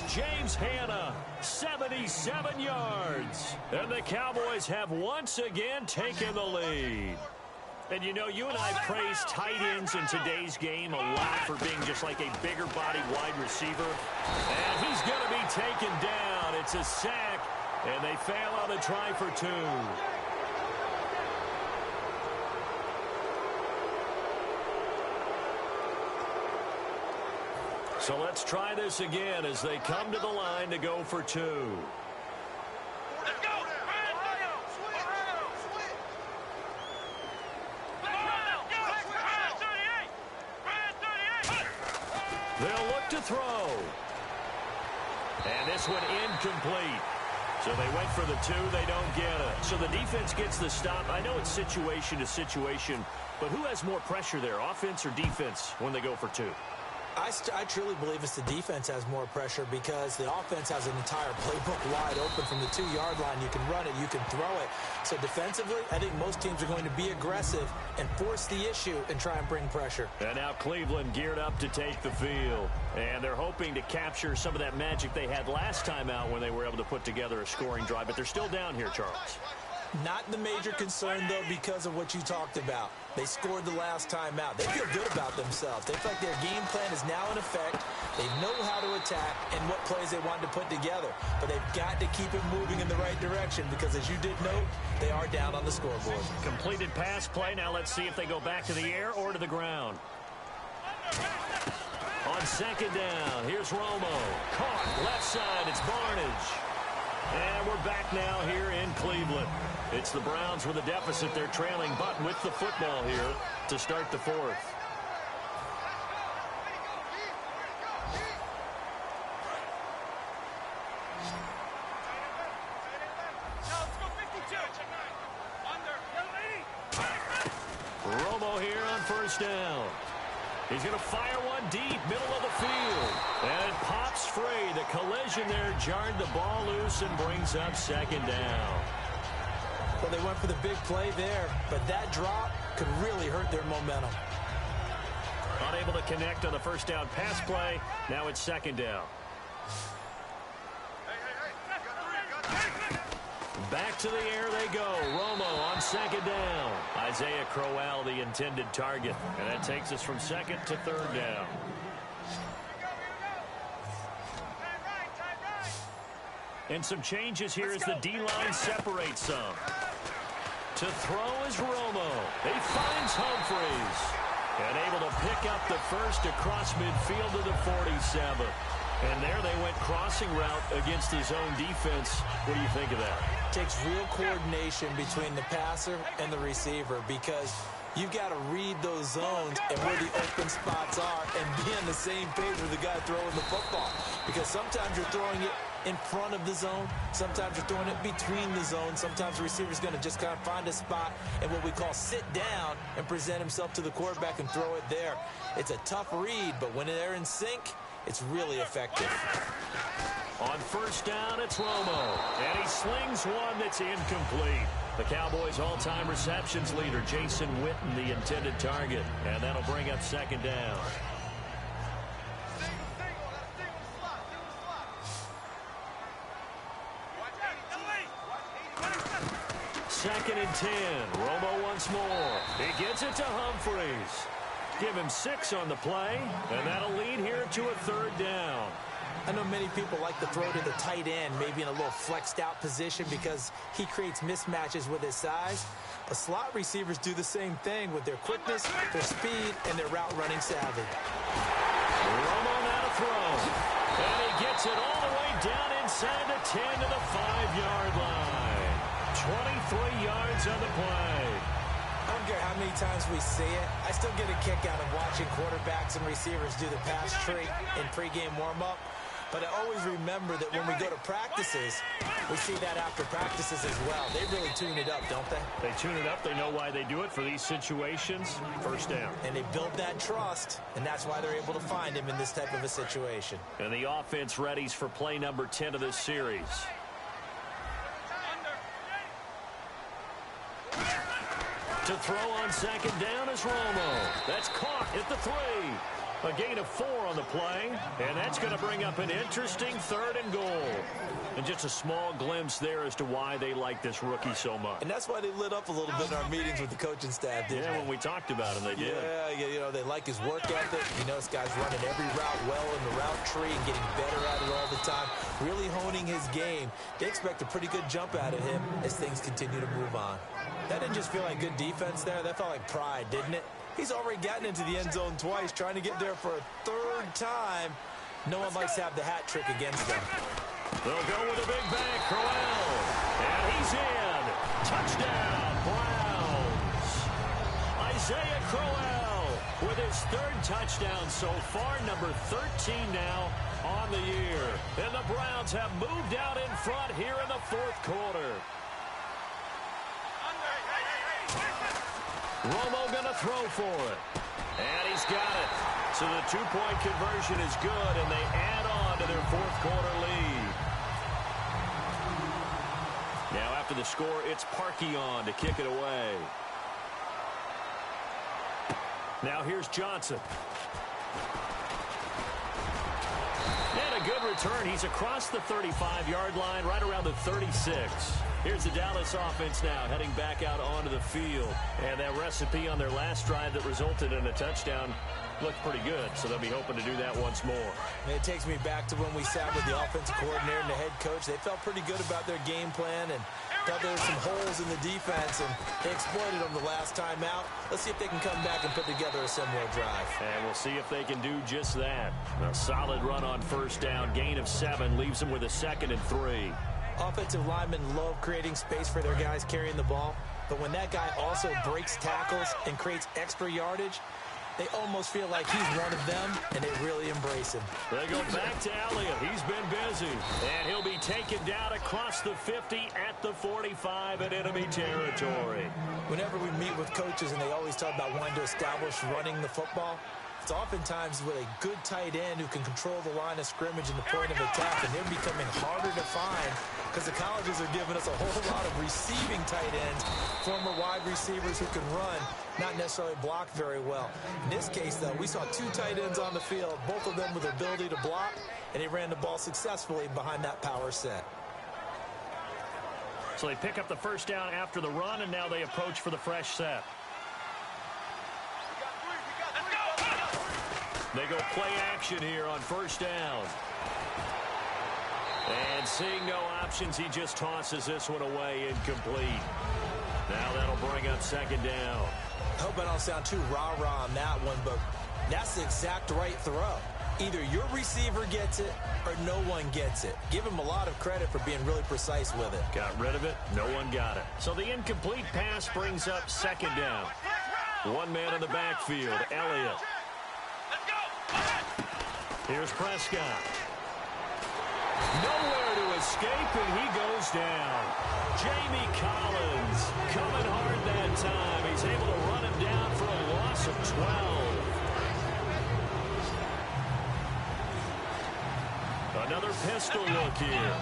James Hanna, 77 yards. And the Cowboys have once again taken the lead. And you know, you and I praise tight ends in today's game a lot for being just like a bigger body wide receiver. And he's going to be taken down. It's a sack, and they fail on the try for 2. So let's try this again as they come to the line to go for 2. Let's go! They'll look to throw. And this one incomplete. So they went for the 2. They don't get it. So the defense gets the stop. I know it's situation to situation, but who has more pressure there, offense or defense, when they go for 2? I truly believe it's the defense has more pressure because the offense has an entire playbook wide open from the 2-yard line. You can run it, you can throw it. So defensively, I think most teams are going to be aggressive and force the issue and try and bring pressure. And now Cleveland geared up to take the field. And they're hoping to capture some of that magic they had last time out when they were able to put together a scoring drive. But they're still down here, Charles. Not the major concern, though, because of what you talked about. They scored the last time out. They feel good about themselves. They feel like their game plan is now in effect. They know how to attack and what plays they want to put together. But they've got to keep it moving in the right direction because, as you did note, they are down on the scoreboard. Completed pass play. Now let's see if they go back to the air or to the ground. On second down, here's Romo. Caught left side. It's Barnage. And we're back now here in Cleveland. It's the Browns with a deficit. They're trailing, but with the football here to start the 4th. Romo here on first down. He's going to fire one deep, middle of the field. And it pops free. The collision there jarred the ball loose and brings up second down. Well, they went for the big play there, but that drop could really hurt their momentum. Unable to connect on the first down pass play. Now it's second down. Back to the air they go. Romo on second down. Isaiah Crowell, the intended target. And that takes us from second to third down. And some changes here as the D-line separates some. To throw is Romo. He finds Humphreys. And able to pick up the first across midfield to the 47. And there they went crossing route against his own defense. What do you think of that? Takes real coordination between the passer and the receiver because you've got to read those zones and where the open spots are and be on the same page with the guy throwing the football. Because sometimes you're throwing it in front of the zone. Sometimes you're throwing it between the zones. Sometimes the receiver's going to just kind of find a spot and what we call sit down and present himself to the quarterback and throw it there. It's a tough read, but when they're in sync, it's really effective. On first down, it's Romo. And he slings one that's incomplete. The Cowboys' all-time receptions leader, Jason Witten, the intended target. And that'll bring up second down. Second and 10. Romo once more. He gets it to Humphreys. Give him 6 on the play, and that'll lead here to a third down. I know many people like to throw to the tight end, maybe in a little flexed out position because he creates mismatches with his size. But slot receivers do the same thing with their quickness, their speed, and their route running savvy. Romo now to throw. And he gets it all the way down inside the 10 to the 5-yard line. 23 yards on the play. I don't care how many times we see it. I still get a kick out of watching quarterbacks and receivers do the pass tree in pregame warm-up. But I always remember that when we go to practices, we see that after practices as well. They really tune it up, don't they? They tune it up. They know why they do it for these situations. First down. And they build that trust, and that's why they're able to find him in this type of a situation. And the offense readies for play number 10 of this series. To throw on second down is Romo. That's caught at the 3. A gain of 4 on the play, and that's going to bring up an interesting 3rd and goal. And just a small glimpse there as to why they like this rookie so much. And that's why they lit up a little bit in our meetings with the coaching staff, didn't they? When we talked about him, they did. Yeah, you know, they like his work ethic. You know, this guy's running every route well in the route tree and getting better at it all the time, really honing his game. They expect a pretty good jump out of him as things continue to move on. That didn't just feel like good defense there. That felt like pride, didn't it? He's already gotten into the end zone twice, trying to get there for a 3rd time. No one likes to have the hat trick against them. They'll go with a big bang, Crowell. And he's in. Touchdown, Browns. Isaiah Crowell with his 3rd touchdown so far, number 13 now on the year. And the Browns have moved out in front here in the 4th quarter. Romo going to throw for it. And he's got it. So the 2-point conversion is good, and they add on to their 4th quarter lead. Now after the score, it's Parkey on to kick it away. Now here's Johnson. And a good return. He's across the 35-yard line, right around the 36. Here's the Dallas offense now heading back out onto the field. And that recipe on their last drive that resulted in a touchdown looked pretty good, so they'll be hoping to do that once more. And it takes me back to when we sat with the offensive coordinator and the head coach. They felt pretty good about their game plan and thought there were some holes in the defense, and they exploited them the last time out. Let's see if they can come back and put together a similar drive. And we'll see if they can do just that. A solid run on first down. Gain of 7 leaves them with a 2nd and 3. Offensive linemen love creating space for their guys carrying the ball, but when that guy also breaks tackles and creates extra yardage, they almost feel like he's one of them, and they really embrace him. They go back to Elliott. He's been busy, and he'll be taken down across the 50 at the 45 in enemy territory. Whenever we meet with coaches, and they always talk about wanting to establish running the football, it's oftentimes with a good tight end who can control the line of scrimmage and the point of attack, and they're becoming harder to find because the colleges are giving us a whole lot of receiving tight ends, former wide receivers who can run, not necessarily block very well. In this case, though, we saw 2 tight ends on the field, both of them with the ability to block, and they ran the ball successfully behind that power set. So they pick up the first down after the run, and now they approach for the fresh set. They go play action here on first down. And seeing no options, he just tosses this one away incomplete. Now that'll bring up 2nd down. I hope I don't sound too rah-rah on that one, but that's the exact right throw. Either your receiver gets it or no one gets it. Give him a lot of credit for being really precise with it. Got rid of it. No one got it. So the incomplete pass brings up 2nd down. 1 man in the backfield, Elliott. Here's Prescott. Nowhere to escape, and he goes down. Jamie Collins coming hard that time. He's able to run him down for a loss of 12. Another pistol look here.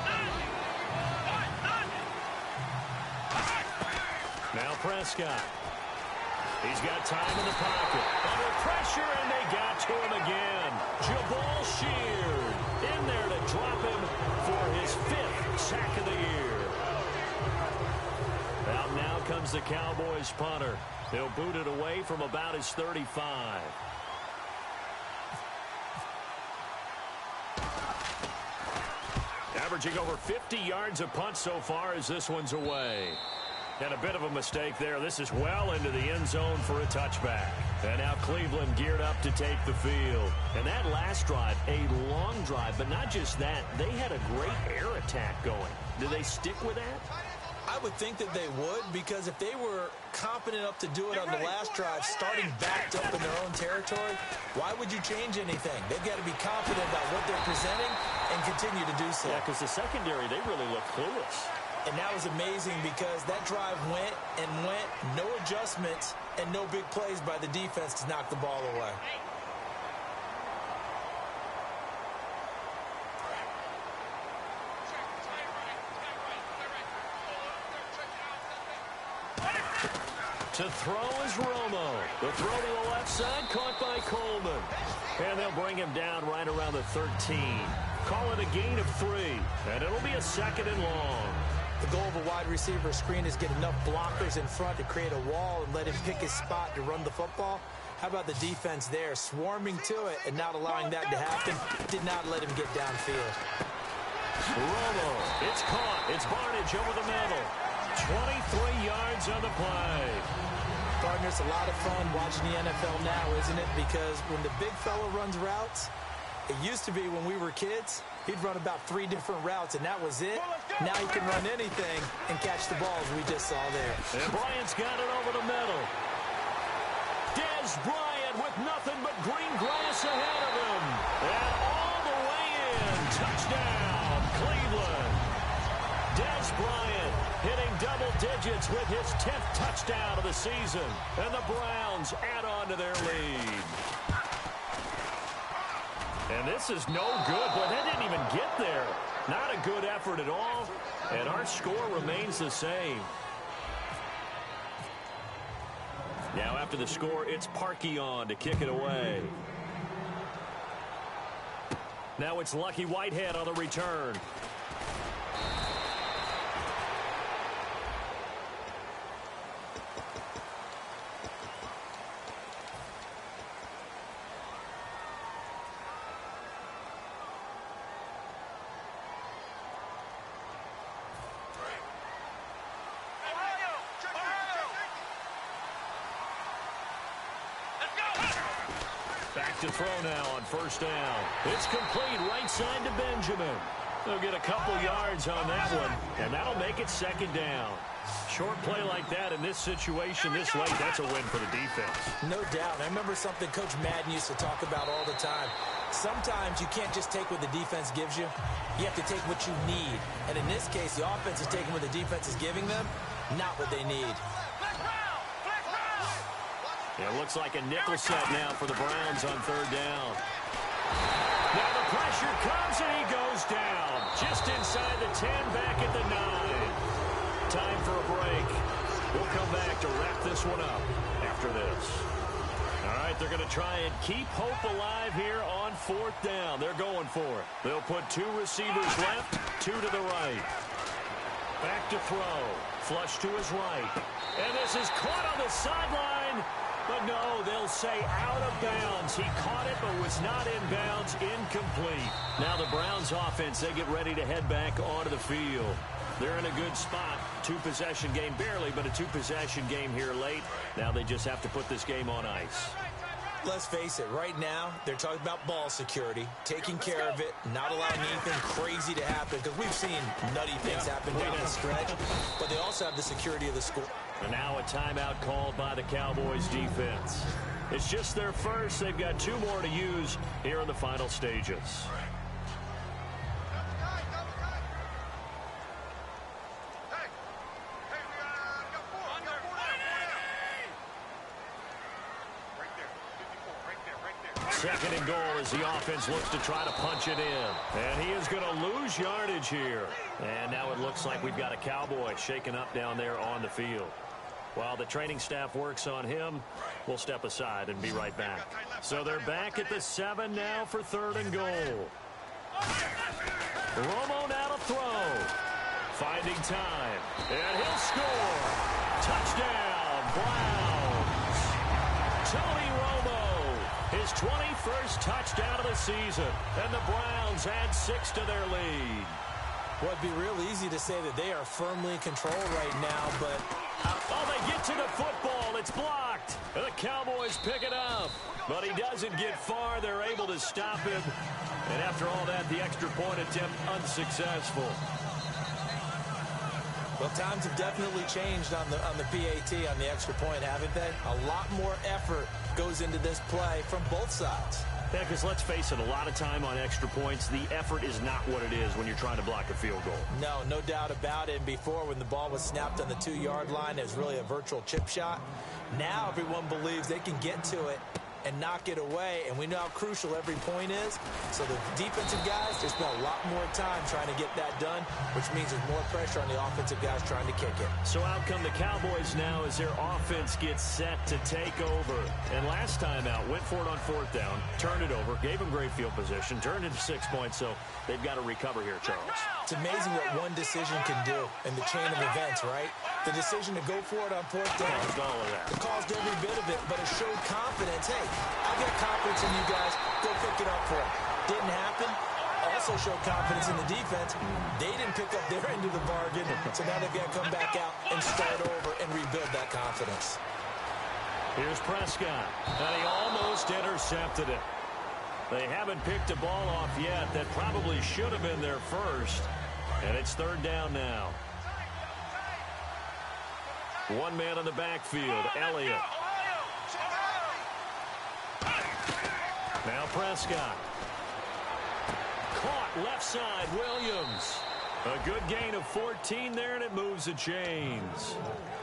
Now Prescott. He's got time in the pocket. Under pressure, and they got to him again. Jabal Sheard in there to drop him for his 5th sack of the year. Out now comes the Cowboys punter. He'll boot it away from about his 35. averaging over 50 yards a punt so far as this one's away. And a bit of a mistake there. This is well into the end zone for a touchback. And now Cleveland geared up to take the field. And that last drive, a long drive, but not just that. They had a great air attack going. Do they stick with that? I would think that they would, because if they were confident enough to do it on the last drive, starting backed up in their own territory, why would you change anything? They've got to be confident about what they're presenting and continue to do so. Yeah, because the secondary, they really look clueless. And that was amazing because that drive went and went, no adjustments and no big plays by the defense to knock the ball away. To throw is Romo. The throw to the left side, caught by Coleman. And they'll bring him down right around the 13. Call it a gain of 3. And it'll be a 2nd and long. The goal of a wide receiver screen is get enough blockers in front to create a wall and let him pick his spot to run the football. How about the defense there, swarming to it and not allowing that to happen? Did not let him get downfield. Romo, it's caught. It's Barnage over the middle. 23 yards on the play. Gardner, it's a lot of fun watching the NFL now, isn't it? Because when the big fella runs routes, it used to be when we were kids, he'd run about 3 different routes, and that was it. Now he can run anything and catch the balls we just saw there. And Bryant's got it over the middle. Dez Bryant with nothing but green grass ahead of him. And all the way in. Touchdown, Cleveland. Dez Bryant hitting double digits with his 10th touchdown of the season. And the Browns add on to their lead. And this is no good. Boy, that didn't even get there. Not a good effort at all. And our score remains the same. Now after the score, it's Parkey on to kick it away. Now it's Lucky Whitehead on the return. Back to throw now on first down. It's complete right side to Benjamin. They'll get a couple yards on that one, and that'll make it 2nd down. Short play like that in this situation this late, that's a win for the defense. No doubt. I remember something Coach Madden used to talk about all the time. Sometimes you can't just take what the defense gives you. You have to take what you need. And in this case, the offense is taking what the defense is giving them, not what they need. It looks like a nickel set now for the Browns on 3rd down. Now the pressure comes and he goes down. Just inside the 10, back at the 9. Time for a break. We'll come back to wrap this one up after this. All right, they're going to try and keep hope alive here on 4th down. They're going for it. They'll put 2 receivers left, 2 to the right. Back to throw. Flush to his right. And this is caught on the sideline. But no, they'll say out of bounds. He caught it, but was not in bounds. Incomplete. Now the Browns offense, they get ready to head back onto the field. They're in a good spot. 2-possession game, barely, but a 2-possession game here late. Now they just have to put this game on ice. Let's face it, right now, they're talking about ball security, taking care of it, not allowing anything crazy to happen, because we've seen nutty things happen down the stretch, but they also have the security of the score. And now a timeout called by the Cowboys defense. It's just their first. They've got 2 more to use here in the final stages. Second and goal as the offense looks to try to punch it in. And he is going to lose yardage here. And now it looks like we've got a Cowboy shaken up down there on the field. While the training staff works on him, we'll step aside and be right back. So they're back at the 7 now for 3rd and goal. Romo now to throw. Finding time. And he'll score. Touchdown, Browns. Tony Romo, his 21st touchdown of the season. And the Browns add 6 to their lead. Well, it'd be real easy to say that they are firmly in control right now, but... Oh, they get to the football. It's blocked. And the Cowboys pick it up. But he doesn't get far. They're able to stop him. And after all that, the extra point attempt unsuccessful. Well, times have definitely changed on the PAT, on the extra point, haven't they? A lot more effort goes into this play from both sides. Yeah, because let's face it, a lot of time on extra points, the effort is not what it is when you're trying to block a field goal. No doubt about it. And before, when the ball was snapped on the 2-yard line, it was really a virtual chip shot. Now everyone believes they can get to it and knock it away, and we know how crucial every point is. So the defensive guys, they spend a lot more time trying to get that done, which means there's more pressure on the offensive guys trying to kick it. So out come the Cowboys now as their offense gets set to take over. And last time out, went for it on 4th down, turned it over, gave them great field position, turned into 6 points, so they've got to recover here, Charles. It's amazing what one decision can do in the chain of events, right? The decision to go for it on 4th down. Caused all of that. It caused every bit of it, but it showed confidence. Hey, I got confidence in you guys. Go pick it up for them. Didn't happen. Also showed confidence in the defense. They didn't pick up their end of the bargain, so now they've got to come back out and start over and rebuild that confidence. Here's Prescott, and he almost intercepted it. They haven't picked a ball off yet that probably should have been their first, and it's 3rd down now. One man on the backfield, Elliott. Now Prescott. Caught left side, Williams. A good gain of 14 there, and it moves the chains.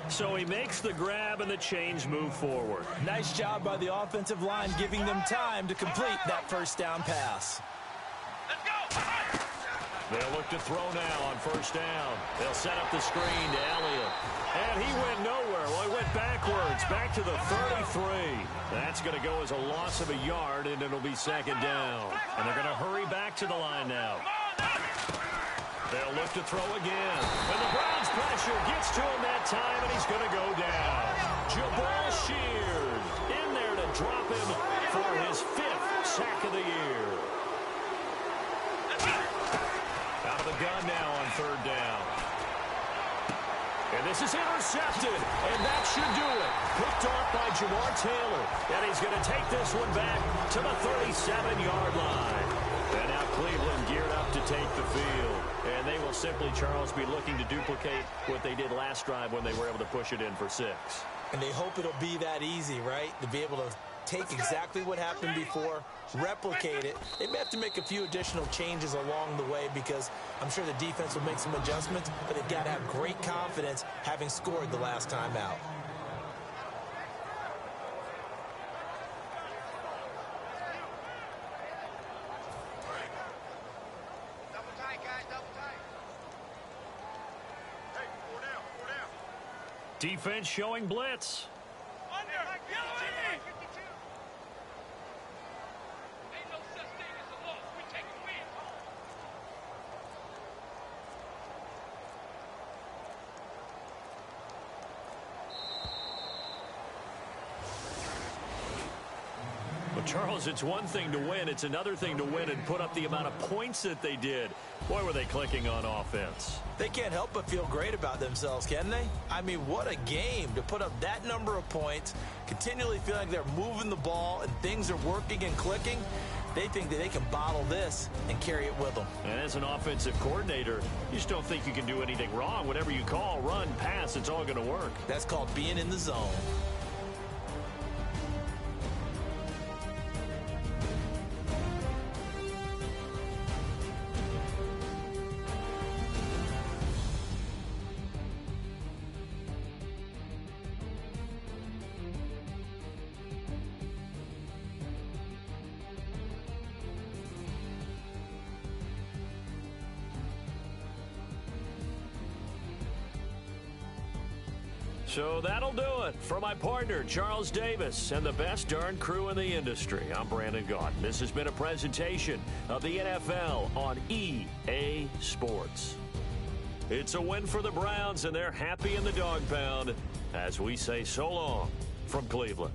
So he makes the grab, and the chains move forward. Nice job by the offensive line, giving them time to complete that 1st down pass. They'll look to throw now on 1st down. They'll set up the screen to Elliott. And he went nowhere. Well, he went backwards, back to the 33. That's going to go as a loss of a yard, and it'll be 2nd down. And they're going to hurry back to the line now. They'll look to throw again. And the Browns pressure gets to him that time, and he's going to go down. Jabal Sheard in there to drop him for his 5th sack of the year. Out of the gun now on 3rd down. And this is intercepted, and that should do it. Picked off by Jamar Taylor, and he's going to take this one back to the 37-yard line. And now Cleveland geared up to take the field. And they will simply, Charles, be looking to duplicate what they did last drive when they were able to push it in for 6. And they hope it'll be that easy, right? To be able to take exactly what happened before, replicate it. They may have to make a few additional changes along the way because I'm sure the defense will make some adjustments, but they've got to have great confidence having scored the last time out. Double tight, guys, double tight. Hey, 4 down, 4 down. Defense showing blitz. Under, yellow in. 52. Ain't no such thing as a loss. We take a win. Well, Charles, it's one thing to win. It's another thing to win and put up the amount of points that they did. Boy, were they clicking on offense. They can't help but feel great about themselves, can they? I mean, what a game to put up that number of points, continually feel like they're moving the ball and things are working and clicking. They think that they can bottle this and carry it with them. And as an offensive coordinator, you just don't think you can do anything wrong. Whatever you call, run, pass, it's all going to work. That's called being in the zone. So that'll do it for my partner, Charles Davis, and the best darn crew in the industry. I'm Brandon Gaudin. This has been a presentation of the NFL on EA Sports. It's a win for the Browns, and they're happy in the dog pound as we say so long from Cleveland.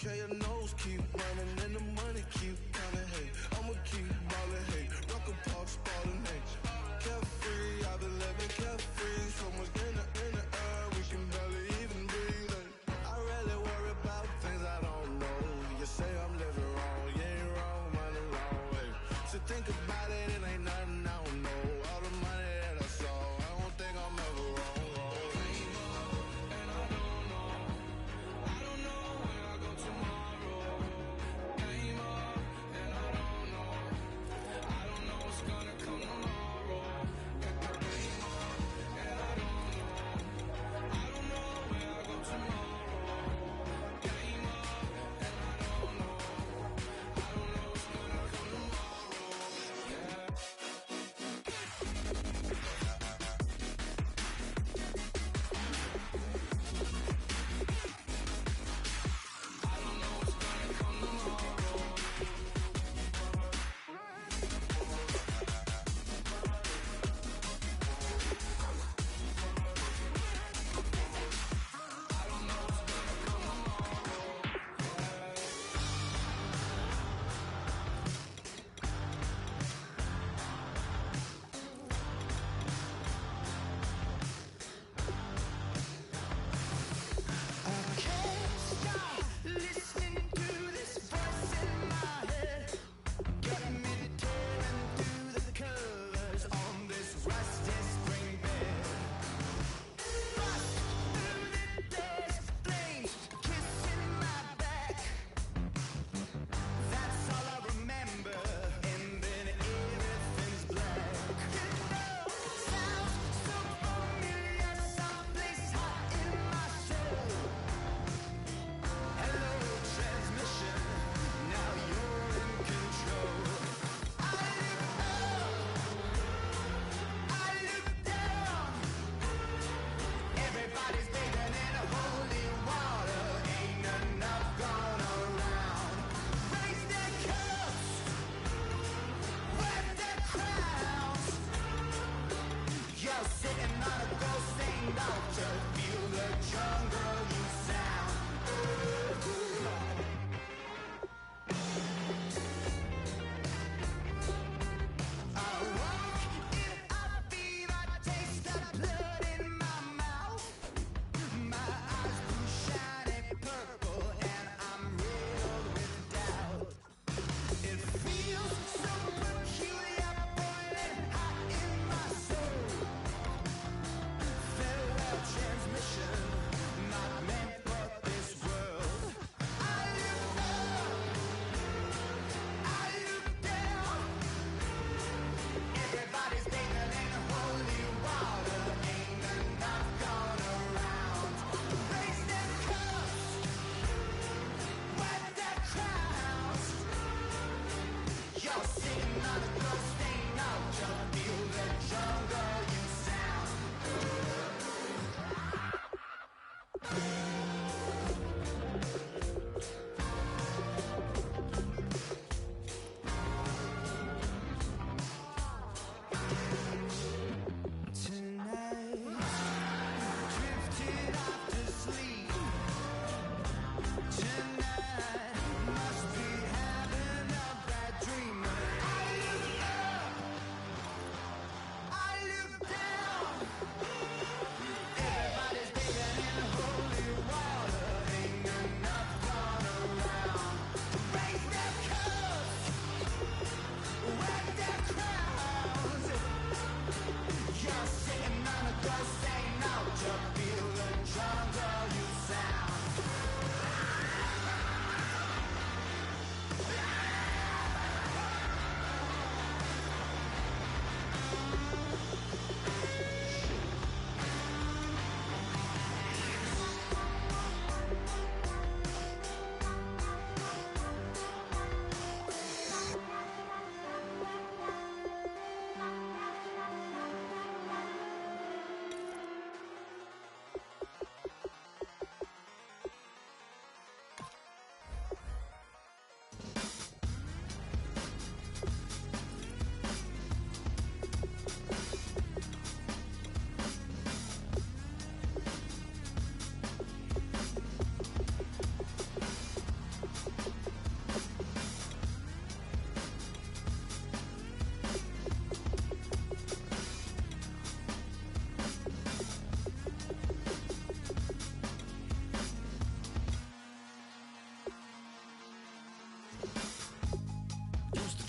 Okay, your nose keep running and the money keep coming. Hey, I'ma keep ballin'. Hey, rock a park, spallin'. Hey, carefree, I've been living carefree. So much in the air, we can barely even breathe. Hey, I really worry about things I don't know. You say I'm living wrong, you ain't wrong, money long. Hey, so think about it, it ain't nothing I don't know. All the money that I saw, I don't think I'm ever wrong.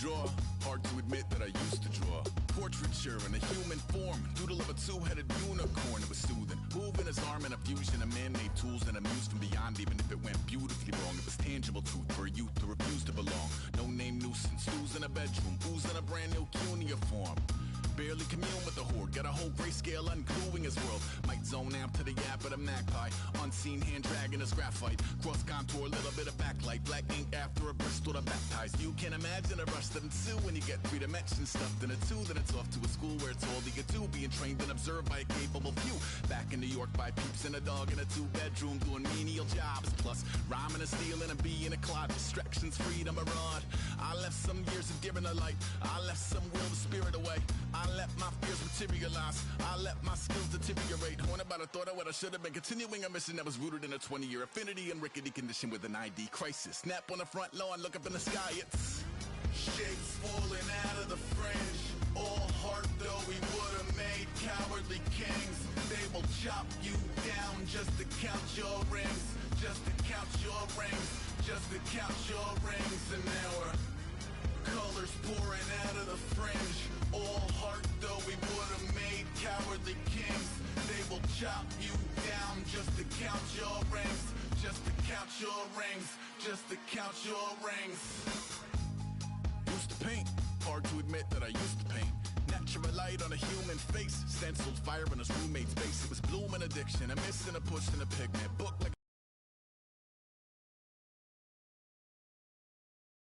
draw. Hard to admit that I used to draw. Portraiture in a human form. Doodle of a two-headed unicorn. It was soothing. Moving his arm in a fusion of man-made tools and amused from beyond. Even if it went beautifully wrong, it was tangible truth for a youth to refuse to belong. No name nuisance. Who's in a bedroom? Who's in a brand new cuneiform? Barely commune with the horde. Got a whole grayscale ungluing his world. Might zone amp to the yap of the magpie. Unseen hand dragging his graphite. Cross contour, little bit of backlight. Black ink after a Bristol to baptize. You can imagine a rush that ensue when you get three dimensions stuffed in a two. Then it's off to a school where it's all you can do. Being trained and observed by a capable few. Back in New York by peeps and a dog in a two-bedroom doing menial jobs. Plus rhyming and stealing and being a clod. Distractions, freedom, a rod. I left some years of giving a light. I left some will the spirit away. I let my fears materialize. I let my skills deteriorate. Haunted by the thought of what I should have been. Continuing a mission that was rooted in a 20-year affinity and rickety condition with an ID crisis. Snap on the front lawn, look up in the sky. It's shapes falling out of the fringe. All heart though we would have made cowardly kings. They will chop you down just to count your rings. Just to count your rings. Just to count your rings. And now we're colors pouring out of the fringe. All heart though we would have made cowardly kings. They will chop you down just to count your rings. Just to count your rings. Just to count your rings. Used to paint. Hard to admit that I used to paint. Natural light on a human face. Stenciled fire in his roommate's face. It was blooming addiction. A miss and a push and a pigment. Book like